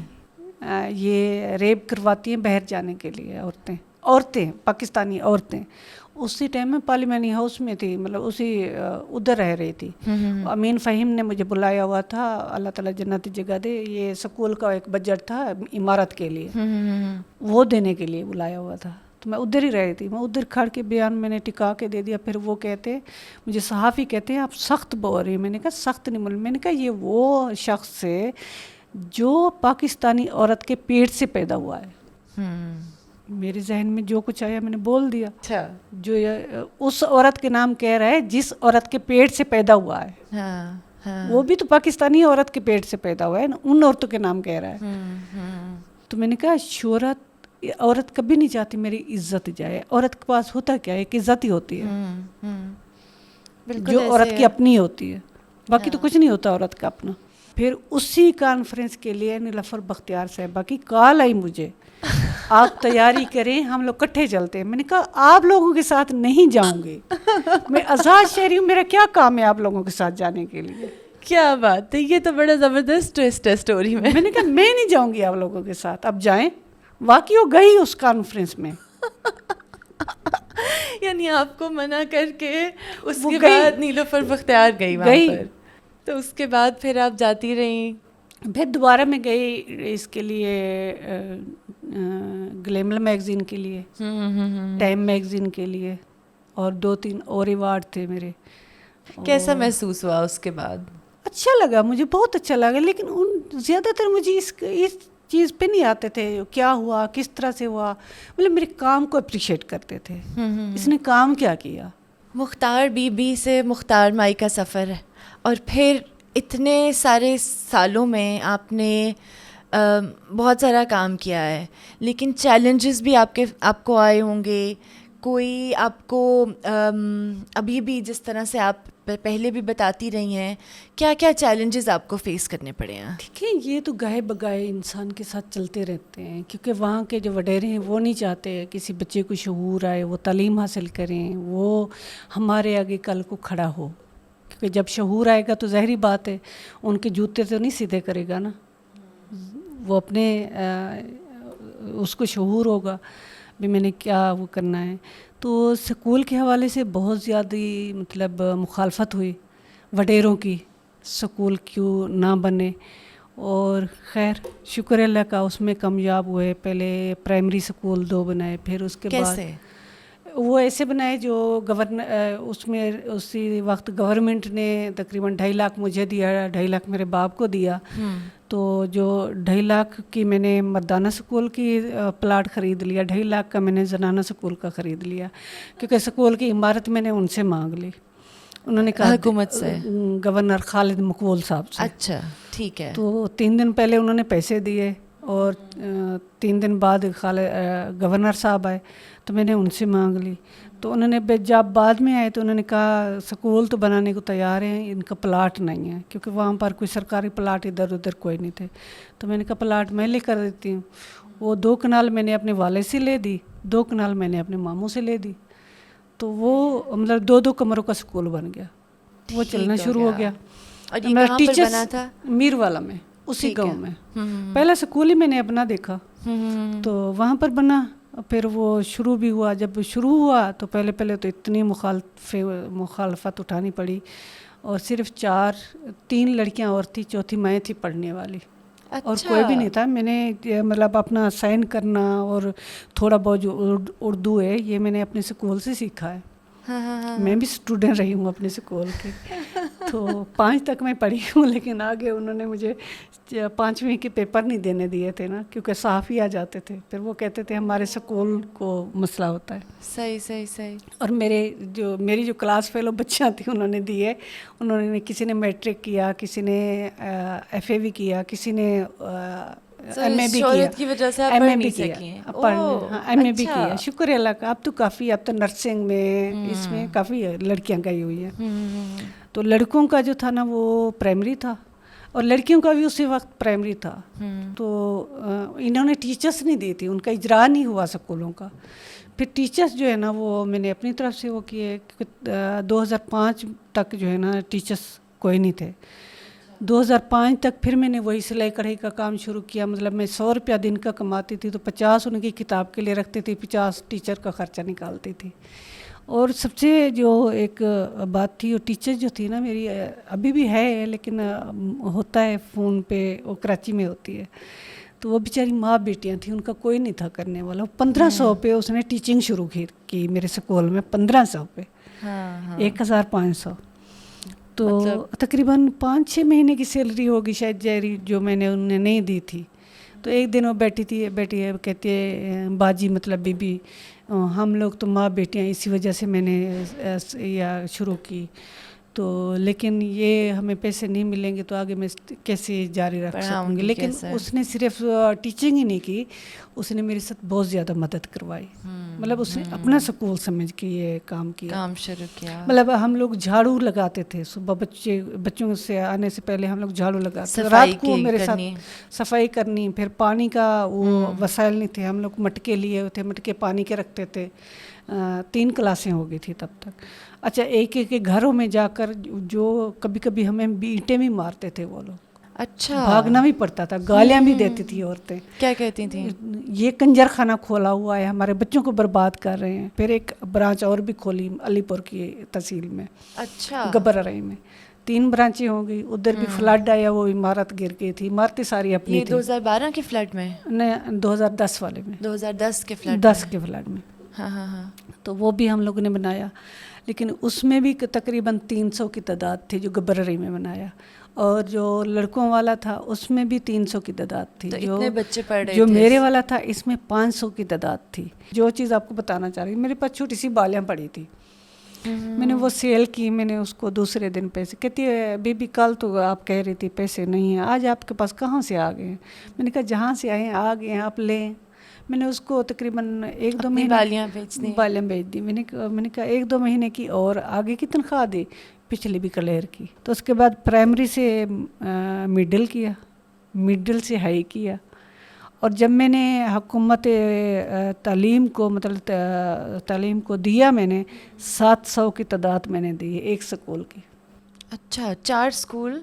نہیں, یہ ریپ کرواتی ہیں باہر جانے کے لیے عورتیں پاکستانی عورتیں. اسی ٹائم میں پارلیمانی ہاؤس میں تھی, مطلب اسی ادھر رہ رہی تھی. امین فہیم نے مجھے بلایا ہوا تھا, اللہ تعالیٰ جنتی جگہ دے. یہ سکول کا ایک بجٹ تھا عمارت کے لیے, وہ دینے کے لیے بلایا ہوا تھا. تو میں ادھر ہی رہی تھی, میں ادھر کھڑ کے بیان میں نے ٹکا کے دے دیا. پھر وہ کہتے مجھے صحافی کہتے ہیں آپ سخت بول رہی ہیں. میں نے کہا سخت نہیں بول, میں نے کہا یہ وہ شخص ہے جو پاکستانی عورت کے پیٹ سے پیدا ہوا ہے. میرے ذہن میں جو کچھ آیا میں نے بول دیا. اچھا, جو اس عورت کے نام کہہ رہا ہے جس عورت کے پیٹ سے پیدا ہوا ہے. وہ بھی تو پاکستانی عورت کے پیٹ سے پیدا ہوا ہے نا, ان عورتوں کے نام کہہ رہا ہے. تو میں نے کہا شہرت عورت کبھی نہیں چاہتی میری عزت جائے. عورت کے پاس ہوتا کیا ہے, ایک عزت ہی ہوتی ہے جو عورت کی اپنی ہوتی ہے, باقی تو کچھ نہیں ہوتا عورت کا اپنا. پھر اسی کانفرنس کے لیے نیلوفر بختیار صاحبہ کی کال آئی مجھے, آپ تیاری کریں ہم لوگ کٹھے چلتے ہیں. میں نے کہا آپ لوگوں کے ساتھ نہیں جاؤں گی, میں آزاد شہری ہوں, میرا کیا کام ہے آپ لوگوں کے ساتھ جانے کے لیے. کیا بات ہے, یہ تو بڑا زبردست ٹویسٹ ہے اسٹوری میں. میں نے کہا میں نہیں جاؤں گی آپ لوگوں کے ساتھ, اب جائیں. واقعی وہ گئی اس کانفرنس میں. یعنی آپ کو منع کر کے اس کے بعد نیلوفر بختیار گئی وہاں پر، تو اس کے بعد پھر آپ جاتی رہیں؟ پھر دوبارہ میں گئی اس کے لیے گلیمر میگزین کے لیے، ٹائم میگزین کے لیے، اور 2-3 اور ایوارڈ تھے میرے. کیسا محسوس ہوا اس کے بعد؟ اچھا لگا، مجھے بہت اچھا لگا، لیکن زیادہ تر مجھے اس چیز پہ نہیں آتے تھے کیا ہوا، کس طرح سے ہوا، مطلب میرے کام کو اپریشیٹ کرتے تھے، اس نے کام کیا کیا. مختار بی بی سے مختار مائی کا سفر ہے، اور پھر اتنے سارے سالوں میں آپ نے بہت سارا کام کیا ہے، لیکن چیلنجز بھی آپ کو آئے ہوں گے. کوئی آپ کو ابھی بھی جس طرح سے آپ پہلے بھی بتاتی رہی ہیں، کیا کیا چیلنجز آپ کو فیس کرنے پڑے ہیں؟ دیکھیں یہ تو گاہے بگائے انسان کے ساتھ چلتے رہتے ہیں، کیونکہ وہاں کے جو وڈیرے ہیں وہ نہیں چاہتے کسی بچے کو شعور آئے، وہ تعلیم حاصل کریں، وہ ہمارے آگے کل کو کھڑا ہو. کیونکہ جب شعور آئے گا تو ظاہری بات ہے ان کے جوتے تو نہیں سیدھے کرے گا نا، وہ اپنے اس کو شعور ہوگا بھی میں نے کیا وہ کرنا ہے. تو سکول کے حوالے سے بہت زیادہ مطلب مخالفت ہوئی وڈیروں کی، سکول کیوں نہ بنے، اور خیر شکر اللہ کا اس میں کامیاب ہوئے. پہلے پرائمری سکول 2 بنائے، پھر اس کے بعد وہ ایسے بنائے جو اس میں اسی وقت گورنمنٹ نے تقریباً 2.5 لاکھ مجھے دیا، 2.5 لاکھ میرے باپ کو دیا. تو جو 2.5 لاکھ کی میں نے مردانہ سکول کی پلاٹ خرید لیا، 2.5 لاکھ کا میں نے زنانہ سکول کا خرید لیا، کیونکہ سکول کی عمارت میں نے ان سے مانگ لی. انہوں نے کہا حکومت سے، گورنر خالد مقبول صاحب سے. اچھا ٹھیک ہے. تو 3 دن پہلے انہوں نے پیسے دیے، اور 3 دن بعد گورنر صاحب آئے تو میں نے ان سے مانگ لی. تو انہوں نے جب بعد میں آئے تو انہوں نے کہا سکول تو بنانے کو تیار ہیں، ان کا پلاٹ نہیں ہے، کیونکہ وہاں پر کوئی سرکاری پلاٹ ادھر ادھر کوئی نہیں تھے. تو میں نے کہا پلاٹ میں لے کر دیتی ہوں. وہ 2 کنال میں نے اپنے والد سے لے دی، 2 کنال میں نے اپنے ماموں سے لے دی. تو وہ مطلب 2 کمروں کا سکول بن گیا، وہ چلنا شروع ہو گیا. اور یہ کہاں پر بنا تھا؟ میر والا میں، اسی گاؤں میں. پہلا سکول ہی میں نے اپنا دیکھا تو وہاں پر بنا. پھر وہ شروع بھی ہوا، جب شروع ہوا تو پہلے تو اتنی مخالفت اٹھانی پڑی، اور صرف 3 لڑکیاں اور تھی، چوتھی میں تھی پڑھنے والی. اور کوئی بھی نہیں تھا. میں نے مطلب اپنا سائن کرنا اور تھوڑا بہت جو اردو ہے یہ میں نے اپنے سکول سے سیکھا ہے. میں بھی اسٹوڈنٹ رہی ہوں اپنے سکول کی. تو 5 تک میں پڑھی ہوں، لیکن آگے انہوں نے مجھے 5ویں کے پیپر نہیں دینے دیے تھے نا، کیونکہ صحافی آ جاتے تھے، پھر وہ کہتے تھے ہمارے سکول کو مسئلہ ہوتا ہے. صحیح. اور میری جو کلاس فیلو بچیاں تھیں انہوں نے دیے. انہوں نے کسی نے میٹرک کیا، کسی نے ایف اے بھی کیا، کسی نے ایم اے بھی کیا، ایم اے بھی کیا. شکر اللہ کا. اب تو کافی، اب تو نرسنگ میں اس میں کافی لڑکیاں گئی ہوئی ہیں. تو لڑکوں کا جو تھا نا وہ پرائمری تھا، اور لڑکیوں کا بھی اسی وقت پرائمری تھا. تو انہوں نے ٹیچرس نہیں دی تھی، ان کا اجرا نہیں ہوا سکولوں کا. پھر ٹیچرس جو ہے نا وہ میں نے اپنی طرف سے وہ کیے، کیونکہ 2005 تک جو ہے نا ٹیچرس کوئی نہیں تھے. 2005 تک پھر میں نے وہی سلائی کڑھائی کا کام شروع کیا. مطلب میں 100 روپیہ دن کا کماتی تھی، تو 50 ان کی کتاب کے لیے رکھتی تھی، 50 ٹیچر کا خرچہ نکالتی تھی. اور سب سے جو ایک بات تھی، وہ ٹیچر جو تھی نا میری، ابھی بھی ہے لیکن ہوتا ہے فون پہ، وہ کراچی میں ہوتی ہے. تو وہ بیچاری ماں بیٹیاں تھیں، ان کا کوئی نہیں تھا کرنے والا. 1500 پہ اس نے ٹیچنگ شروع کی میرے سکول میں، 1500 پہ 1500. تو تقریباً 5-6 مہینے کی سیلری ہوگی شاید جیری، جو میں نے انہیں نہیں دی تھی. تو ایک دن وہ بیٹی ہے کہتی ہے باجی مطلب بی بی، ہم لوگ تو ماں بیٹیاں اسی وجہ سے میں نے شروع کی، تو لیکن یہ ہمیں پیسے نہیں ملیں گے تو آگے میں کیسے جاری رکھ سکوں گی. لیکن اس نے صرف ٹیچنگ ہی نہیں کی، اس نے میرے ساتھ بہت زیادہ مدد کروائی. مطلب اس نے اپنا سکول سمجھ کے یہ کام شروع کیا. مطلب ہم لوگ جھاڑو لگاتے تھے صبح، بچوں سے آنے سے پہلے ہم لوگ جھاڑو لگاتے، رات کو میرے ساتھ صفائی کرنی. پھر پانی کا وہ وسائل نہیں تھے، ہم لوگ مٹکے لیے ہوئے تھے، مٹکے پانی کے رکھتے تھے. 3 کلاسیں ہو گئی تھی تب تک. اچھا، ایک گھروں میں جا کر جو کبھی کبھی ہمیں اینٹیں بھی مارتے تھے وہ لوگ. اچھا, بھاگنا بھی پڑتا تھا, گالیاں بھی دیتی تھی عورتیں. کیا کہتی تھیں؟ یہ کنجر خانہ کھولا ہوا ہے, ہمارے بچوں کو برباد کر رہے ہیں. پھر ایک برانچ اور بھی کھولی علی پور کی تحصیل میں, اچھا, گبر رئی میں 3 برانچیں ہو گئی. ادھر بھی فلڈ آیا, وہ عمارت گر گئی تھی. عمارتیں ساری اپنی یہ تھی. 2012 کے فلڈ میں؟ نہیں, 2010 والے میں, 2010 کے فلڈ 10 کے فلڈ میں. ہاں ہاں ہاں. تو وہ بھی ہم لوگوں نے بنایا, لیکن اس میں بھی تقریباً 300 کی تعداد تھی جو گبرری میں بنایا, اور جو لڑکوں والا تھا اس میں بھی 300 کی تعداد تھی. تو اتنے بچے پڑھ رہے جو تھے؟ میرے والا تھا اس میں 500 کی تعداد تھی. جو چیز آپ کو بتانا چاہ رہی ہوں, میرے پاس چھوٹی سی بالیاں پڑی تھی, میں نے وہ سیل کی. میں نے اس کو دوسرے دن پیسے, کہتی ہے بی بی کل تو آپ کہہ رہی تھی پیسے نہیں ہیں, آج آپ کے پاس کہاں سے آ گئے ہیں؟ میں نے کہا جہاں سے آئے ہیں آ گئے ہیں, آپ لیں. میں نے اس کو تقریباً 1-2 مہینے بالیاں بیچ دی. میں نے کہا 1-2 مہینے کی, اور آگے کی تنخواہ دی, پچھلی بھی کلیئر کی. تو اس کے بعد پرائمری سے مڈل کیا, مڈل سے ہائی کیا. اور جب میں نے حکومت تعلیم کو مطلب تعلیم کو دیا, میں نے 700 کی تعداد میں نے دی ایک سکول کی. اچھا, 4 اسکول؟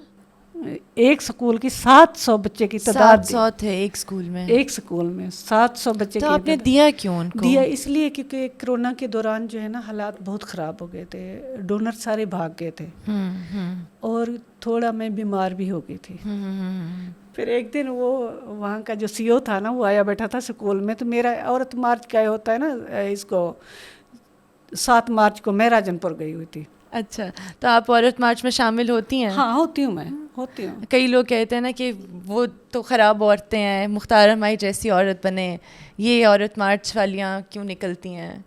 ایک سکول کی 700 بچے کی تعداد. 700 تھے ایک اسکول میں؟ ایک سکول میں 700 بچے. تو آپ نے دیا کیوں ان کو؟ دیا اس لیے کیونکہ کرونا کے دوران جو ہے نا حالات بہت خراب ہو گئے تھے, ڈونر سارے بھاگ گئے تھے, اور تھوڑا میں بیمار بھی ہو گئی تھی. پھر ایک دن وہ وہاں کا جو سی او تھا نا, وہ آیا بیٹھا تھا سکول میں. تو میرا عورت مارچ کا ہوتا ہے نا, اس کو 7 مارچ کو میں راجن پور گئی ہوئی تھی. اچھا, تو آپ عورت مارچ میں شامل ہوتی ہیں؟ ہاں ہوتی ہوں, میں ہوتی ہوں. کئی لوگ کہتے ہیں نا کہ وہ تو خراب عورتیں ہیں, مختار ہماری جیسی عورت بنے, یہ عورت مارچ والیاں کیوں نکلتی ہیں؟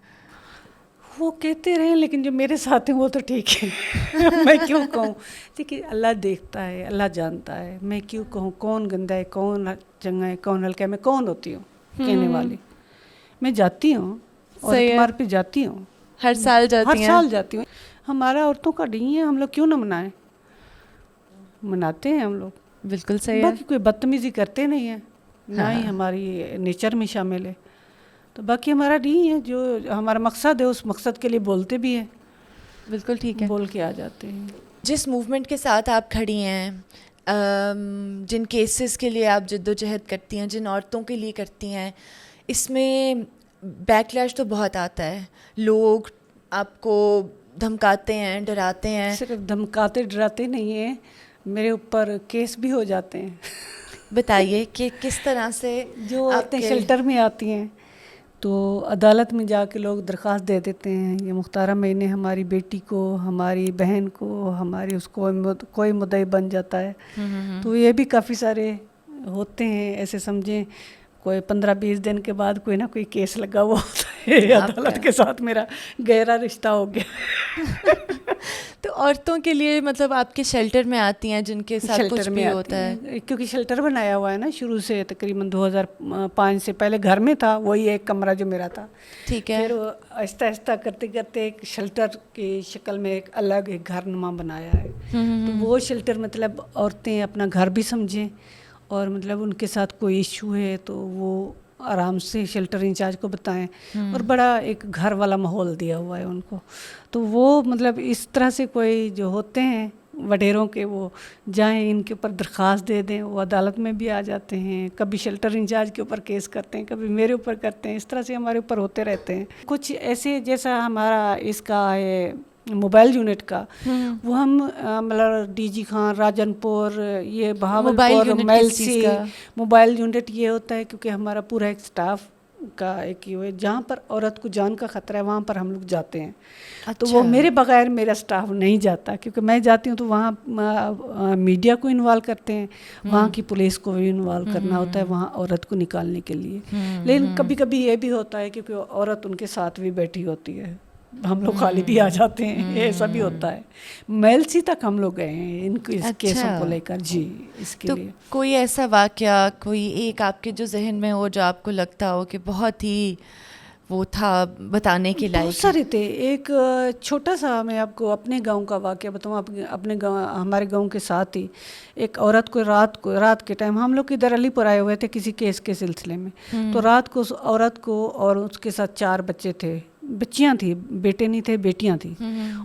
وہ کہتے رہے, لیکن جو میرے ساتھ ہیں وہ تو ٹھیک ہے. میں کیوں کہوں, دیکھیے اللہ دیکھتا ہے, اللہ جانتا ہے. میں کیوں کہوں کون گندا ہے, کون چنگا ہے, کون ہلکا ہے. میں کون ہوتی ہوں کہنے والی؟ میں جاتی ہوں, اور اعتمار پہ جاتی ہوں, ہر سال جاتی ہیں؟ ہر سال جاتی ہوں. ہمارا عورتوں کا نہیں ہے, ہم لوگ کیوں نہ منائیں؟ مناتے ہیں ہم لوگ. بالکل صحیح. باقی کوئی بدتمیزی کرتے نہیں ہیں, نہ ہی ہماری نیچر میں شامل ہے. تو باقی ہمارا نہیں ہے, جو ہمارا مقصد ہے اس مقصد کے لیے بولتے بھی ہیں. بالکل ٹھیک ہے, بول کے آ جاتے ہیں. جس موومنٹ کے ساتھ آپ کھڑی ہیں, جن کیسز کے لیے آپ جد و جہد کرتی ہیں, جن عورتوں کے لیے کرتی ہیں, اس میں بیک لیش تو بہت آتا ہے. لوگ آپ کو دھمکاتے ہیں, ڈراتے ہیں. صرف دھمکاتے ڈراتے نہیں ہیں, میرے اوپر کیس بھی ہو جاتے ہیں. بتائیے کہ کس طرح سے؟ جو عورتیں شیلٹر میں آتی ہیں تو عدالت میں جا کے لوگ درخواست دے دیتے ہیں, یہ مختارہ میں نے ہماری بیٹی کو, ہماری بہن کو, ہماری اس کو کوئی مدعی بن جاتا ہے. تو یہ بھی کافی سارے ہوتے ہیں. ایسے سمجھیں کوئی 15-20 دن کے بعد کوئی نہ کوئی کیس لگا ہوا ہوتا ہے. عدالت کے ساتھ میرا گہرا رشتہ ہو گیا. تو عورتوں کے لیے مطلب آپ کے شیلٹر میں آتی ہیں جن کے ساتھ کچھ بھی ہوتا ہے؟ کیونکہ شیلٹر بنایا ہوا ہے نا شروع سے, تقریباً 2005 سے. پہلے گھر میں تھا, وہی ایک کمرہ جو میرا تھا. ٹھیک ہے. پھر آہستہ آہستہ کرتے کرتے ایک شیلٹر کی شکل میں ایک الگ ایک گھر نما بنایا ہے. تو وہ شیلٹر مطلب عورتیں اپنا گھر بھی سمجھیں, اور مطلب ان کے ساتھ کوئی ایشو ہے تو وہ آرام سے شیلٹر انچارج کو بتائیں, اور بڑا ایک گھر والا ماحول دیا ہوا ہے ان کو. تو وہ مطلب اس طرح سے کوئی جو ہوتے ہیں وڈیروں کے, وہ جائیں ان کے اوپر درخواست دے دیں, وہ عدالت میں بھی آ جاتے ہیں. کبھی شیلٹر انچارج کے اوپر کیس کرتے ہیں, کبھی میرے اوپر کرتے ہیں. اس طرح سے ہمارے اوپر ہوتے رہتے ہیں. کچھ ایسے جیسا ہمارا اس کا ہے موبائل یونٹ کا, وہ ہم مطلب ڈی جی خان, راجن پور, یہ بہاولپور, میلسی. موبائل یونٹ یہ ہوتا ہے کیونکہ ہمارا پورا ایک سٹاف کا ایک یہ ہے, جہاں پر عورت کو جان کا خطرہ ہے وہاں پر ہم لوگ جاتے ہیں. تو وہ میرے بغیر میرا سٹاف نہیں جاتا, کیونکہ میں جاتی ہوں تو وہاں میڈیا کو انوالو کرتے ہیں, وہاں کی پولیس کو بھی انوالو کرنا ہوتا ہے وہاں عورت کو نکالنے کے لیے. لیکن کبھی کبھی یہ بھی ہوتا ہے کیونکہ عورت ان کے ساتھ بھی بیٹھی ہوتی ہے, ہم لوگ خالی بھی آ جاتے ہیں, ایسا بھی ہوتا ہے. میلسی تک ہم لوگ گئے ہیں ان کیسوں کو لے کر. جی, اس کے لیے کوئی ایسا واقعہ, کوئی ایک آپ کے جو ذہن میں ہو جو آپ کو لگتا ہو کہ بہت ہی وہ تھا بتانے کے لائق؟ بہت سارے تھے. ایک چھوٹا سا میں آپ کو اپنے گاؤں کا واقعہ بتاؤں. اپنے گاؤں, ہمارے گاؤں کے ساتھ ہی ایک عورت کو رات کے ٹائم, ہم لوگ ادھر علی پور آئے ہوئے تھے کسی کیس کے سلسلے میں. تو رات کو اس عورت کو اور اس کے ساتھ 4 بچے تھے, بچیاں تھیں, بیٹے نہیں تھے, بیٹیاں تھیں.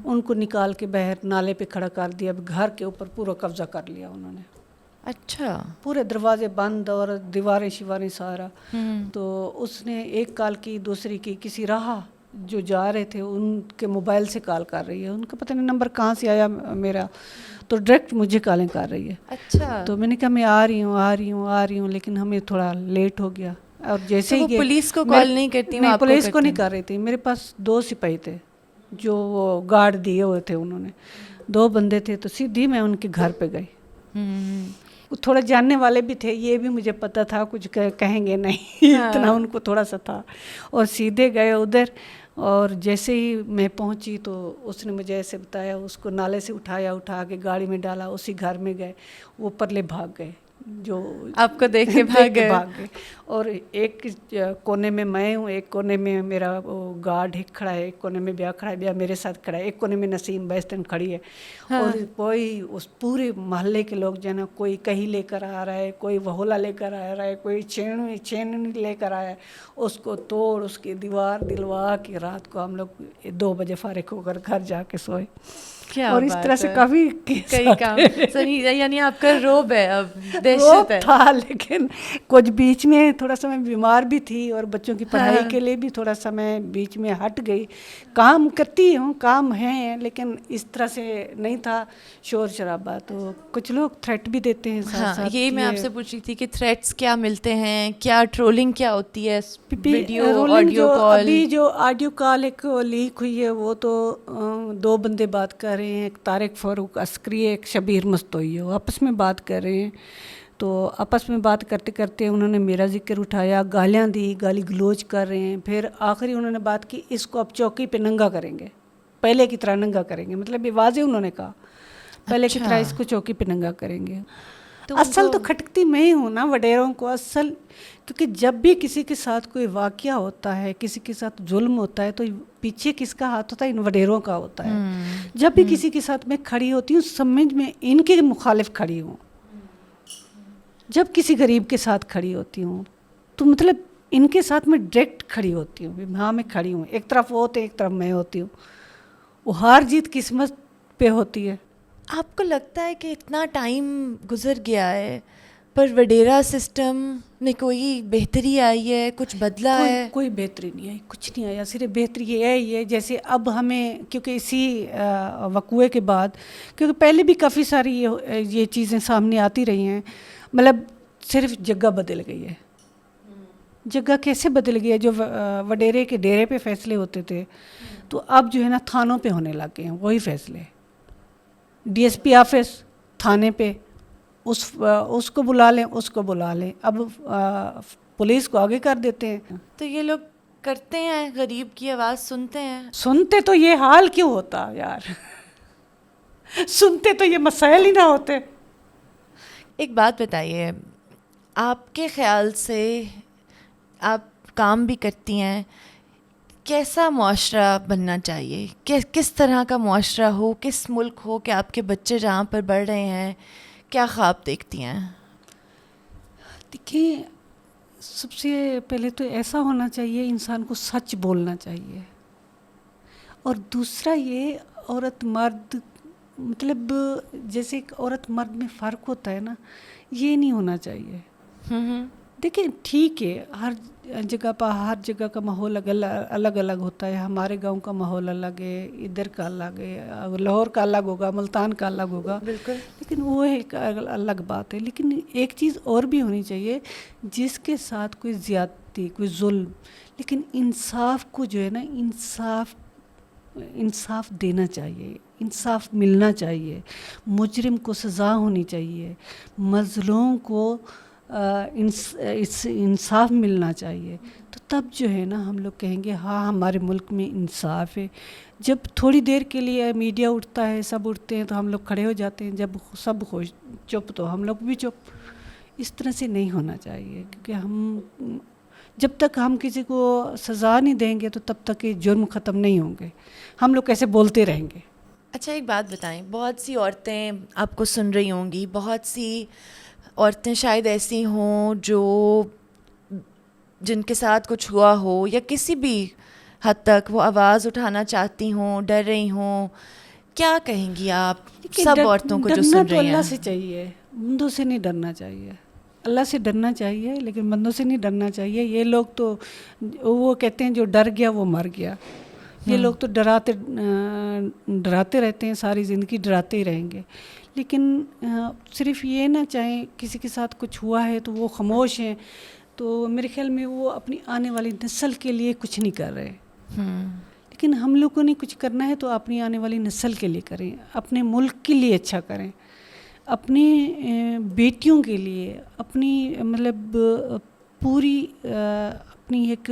ان کو نکال کے باہر نالے پہ کھڑا کر دیا, گھر کے اوپر پورا قبضہ کر لیا انہوں نے. اچھا. پورے دروازے بند اور دیواریں شیواریں سارا. تو اس نے ایک کال کی، دوسری کی، کسی راہ جو جا رہے تھے ان کے موبائل سے کال کر رہی ہے. ان کا پتہ نہیں نمبر کہاں سے آیا میرا، تو ڈائریکٹ مجھے کالیں کر رہی ہے. اچھا. تو میں نے کہا میں آ رہی ہوں لیکن ہمیں تھوڑا لیٹ ہو گیا. اور جیسے تو ہی وہ پولیس کو کال نہیں کرتی؟ نہیں، پولیس کو نہیں کر رہی تھی. میرے پاس 2 سپاہی تھے جو وہ گارڈ دیے ہوئے تھے، انہوں نے 2 بندے تھے. تو سیدھی میں ان کے گھر پہ گئی. تھوڑا جاننے والے بھی تھے، یہ بھی مجھے پتہ تھا کچھ کہیں گے نہیں اتنا ان کو تھوڑا سا تھا. اور سیدھے گئے ادھر. اور جیسے ہی میں پہنچی تو اس نے مجھے ایسے بتایا، اس کو نالے سے اٹھا کے گاڑی میں ڈالا، اسی گھر میں گئے. وہ پرلے بھاگ گئے، جو آپ کو دیکھ کے بھاگ گئے. اور ایک کونے میں ہوں، ایک کونے میں میرا وہ گارڈ ایک کھڑا ہے، ایک کونے میں بیا کھڑا ہے، بیا میرے ساتھ کھڑا ہے، ایک کونے میں نسیم بیستن کھڑی ہے. اور کوئی اس پورے محلے کے لوگ جو ہے نا، کوئی کہیں لے کر آ رہا ہے، کوئی وہولا لے کر آ رہا ہے، کوئی چین لے کر آیا ہے. اس کو توڑ، اس کی دیوار دلوا کے رات کو ہم لوگ 2 بجے فارغ ہو کر گھر جا کے سوئے. اور اس طرح سے کافی کئی کام. یعنی آپ کا روب ہے، اب دہشت ہے. تھا. لیکن کچھ بیچ میں تھوڑا سا میں بیمار بھی تھی اور بچوں کی پڑھائی کے لیے بھی تھوڑا سا میں بیچ میں ہٹ گئی. کام کرتی ہوں، کام ہے، لیکن اس طرح سے نہیں تھا شور شرابہ. تو کچھ لوگ تھریٹ بھی دیتے ہیں ساتھ ساتھ. یہی میں آپ سے پوچھ رہی تھی کہ تھریٹس کیا ملتے ہیں، کیا ٹرولنگ کیا ہوتی ہے، ویڈیو آڈیو کال. ابھی جو آڈیو کال ایک لیک ہوئی ہے، وہ تو 2 بندے بات کر رہے ہیں، ایک طارق فاروق عسکری، ایک شبیر مستوئی ہے، وہ آپس میں بات کر رہے ہیں. تو آپس میں بات کرتے کرتے انہوں نے میرا ذکر اٹھایا، گالیاں دی، گالی گلوچ کر رہے ہیں. پھر آخری انہوں نے بات کی، اس کو اب چوکی پہ ننگا کریں گے، پہلے کی طرح ننگا کریں گے. مطلب یہ واضح انہوں نے کہا پہلے کی طرح اس کو چوکی پہ ننگا کریں گے. اصل تو کھٹکتی میں ہی ہوں نا وڈیروں کو اصل، کیونکہ جب بھی کسی کے ساتھ کوئی واقعہ ہوتا ہے، کسی کے ساتھ ظلم ہوتا ہے، تو پیچھے کس کا ہاتھ ہوتا ہے؟ ان وڈیروں کا ہوتا ہے. جب بھی کسی کے ساتھ میں کھڑی ہوتی ہوں، سمجھ میں ان کے مخالف کھڑی ہوں. جب کسی غریب کے ساتھ کھڑی ہوتی ہوں تو مطلب ان کے ساتھ میں ڈائریکٹ کھڑی ہوتی ہوں. ہاں میں کھڑی ہوں، ایک طرف وہ ہوتے، ایک طرف میں ہوتی ہوں. وہ ہار جیت قسمت پہ ہوتی ہے. آپ کو لگتا ہے کہ اتنا ٹائم گزر گیا ہے پر وڈیرا سسٹم میں کوئی بہتری آئی ہے، کچھ بدلا ہے؟ کوئی بہتری نہیں آئی، کچھ نہیں آیا. صرف بہتری یہ ہے یہ جیسے اب ہمیں، کیونکہ اسی وقوعے کے بعد، کیونکہ پہلے بھی کافی ساری یہ چیزیں سامنے آتی رہی ہیں. مطلب صرف جگہ بدل گئی ہے. جگہ کیسے بدل گئی ہے؟ جو وڈیرے کے ڈیرے پہ فیصلے ہوتے تھے تو اب جو ہے نا تھانوں پہ ہونے لگ گئے ہیں وہی فیصلے. ڈی ایس پی آفس تھانے پہ، اس کو بلا لیں، اس کو بلا لیں. اب پولیس کو آگے کر دیتے ہیں. تو یہ لوگ کرتے ہیں، غریب کی آواز سنتے ہیں. سنتے تو یہ حال کیوں ہوتا یار؟ سنتے تو یہ مسائل ہی نہ ہوتے. ایک بات بتائیے، آپ کے خیال سے آپ کام بھی کرتی ہیں، کیسا معاشرہ بننا چاہیے؟ کس طرح کا معاشرہ ہو، کس ملک ہو کہ آپ کے بچے جہاں پر بڑھ رہے ہیں، کیا خواب دیکھتی ہیں؟ دیکھیں، سب سے پہلے تو ایسا ہونا چاہیے، انسان کو سچ بولنا چاہیے. اور دوسرا یہ عورت مرد، مطلب جیسے ایک عورت مرد میں فرق ہوتا ہے نا، یہ نہیں ہونا چاہیے. دیکھیں ٹھیک ہے، ہر جگہ کا ماحول الگ الگ ہوتا ہے. ہمارے گاؤں کا ماحول الگ ہے، ادھر کا الگ ہے، لاہور کا الگ ہوگا، ملتان کا الگ ہوگا. بالکل. لیکن وہ ایک الگ بات ہے. لیکن ایک چیز اور بھی ہونی چاہیے، جس کے ساتھ کوئی زیادتی، کوئی ظلم، لیکن انصاف کو جو ہے نا، انصاف دینا چاہیے، انصاف ملنا چاہیے. مجرم کو سزا ہونی چاہیے، مظلوم کو انصاف ملنا چاہیے. تو تب جو ہے نا ہم لوگ کہیں گے ہاں ہمارے ملک میں انصاف ہے. جب تھوڑی دیر کے لیے میڈیا اٹھتا ہے، سب اٹھتے ہیں تو ہم لوگ کھڑے ہو جاتے ہیں. جب سب چپ تو ہم لوگ بھی چپ. اس طرح سے نہیں ہونا چاہیے، کیونکہ جب تک ہم کسی کو سزا نہیں دیں گے تو تب تک یہ جرم ختم نہیں ہوں گے. ہم لوگ کیسے بولتے رہیں گے. اچھا ایک بات بتائیں، بہت سی عورتیں آپ کو سن رہی ہوں گی، بہت سی عورتیں شاید ایسی ہوں جن کے ساتھ کچھ ہوا ہو یا کسی بھی حد تک وہ آواز اٹھانا چاہتی ہوں، ڈر رہی ہوں. کیا کہیں گی آپ سب عورتوں کو جو سن رہی ہیں؟ اللہ سے چاہیے. بندوں سے نہیں ڈرنا چاہیے, اللہ سے ڈرنا چاہیے, لیکن بندوں سے نہیں ڈرنا چاہیے. یہ لوگ تو وہ کہتے ہیں جو ڈر گیا وہ مر گیا. یہ لوگ تو ڈراتے رہتے ہیں, ساری زندگی ڈراتے ہی رہیں گے. لیکن صرف یہ نہ چاہیں کسی کے ساتھ کچھ ہوا ہے تو وہ خاموش ہیں, تو میرے خیال میں وہ اپنی آنے والی نسل کے لیے کچھ نہیں کر رہے. لیکن ہم لوگوں نے کچھ کرنا ہے تو اپنی آنے والی نسل کے لیے کریں, اپنے ملک کے لیے اچھا کریں, اپنی بیٹیوں کے لیے, اپنی مطلب پوری اپنی ایک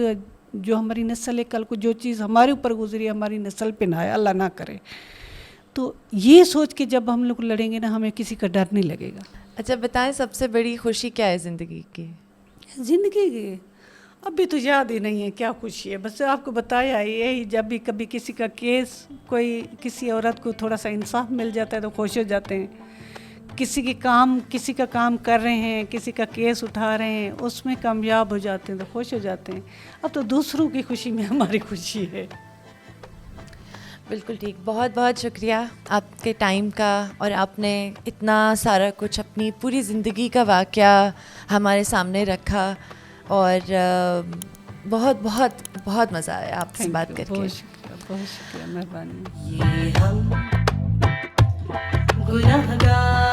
جو ہماری نسل ہے, کل کو جو چیز ہمارے اوپر گزری ہماری نسل پہ نہ آئے, اللہ نہ کرے. تو یہ سوچ کے جب ہم لوگ لڑیں گے نا, ہمیں کسی کا ڈر نہیں لگے گا. اچھا بتائیں, سب سے بڑی خوشی کیا ہے زندگی کی؟ زندگی کی ابھی تو یاد ہی نہیں ہے کیا خوشی ہے. بس آپ کو بتایا یہی, جب بھی کبھی کسی کا کیس, کوئی کسی عورت کو تھوڑا سا انصاف مل جاتا ہے تو خوش ہو جاتے ہیں. کسی کا کام کر رہے ہیں, کسی کا کیس اٹھا رہے ہیں, اس میں کامیاب ہو جاتے ہیں تو خوش ہو جاتے ہیں. اب تو دوسروں کی خوشی میں ہماری خوشی ہے. بالکل ٹھیک. بہت بہت شکریہ آپ کے ٹائم کا, اور آپ نے اتنا سارا کچھ اپنی پوری زندگی کا واقعہ ہمارے سامنے رکھا, اور بہت بہت بہت مزہ آیا آپ سے بات کر کے. بہت شکریہ, بہت شکریہ, مہربانی. یہ ہم گنہگار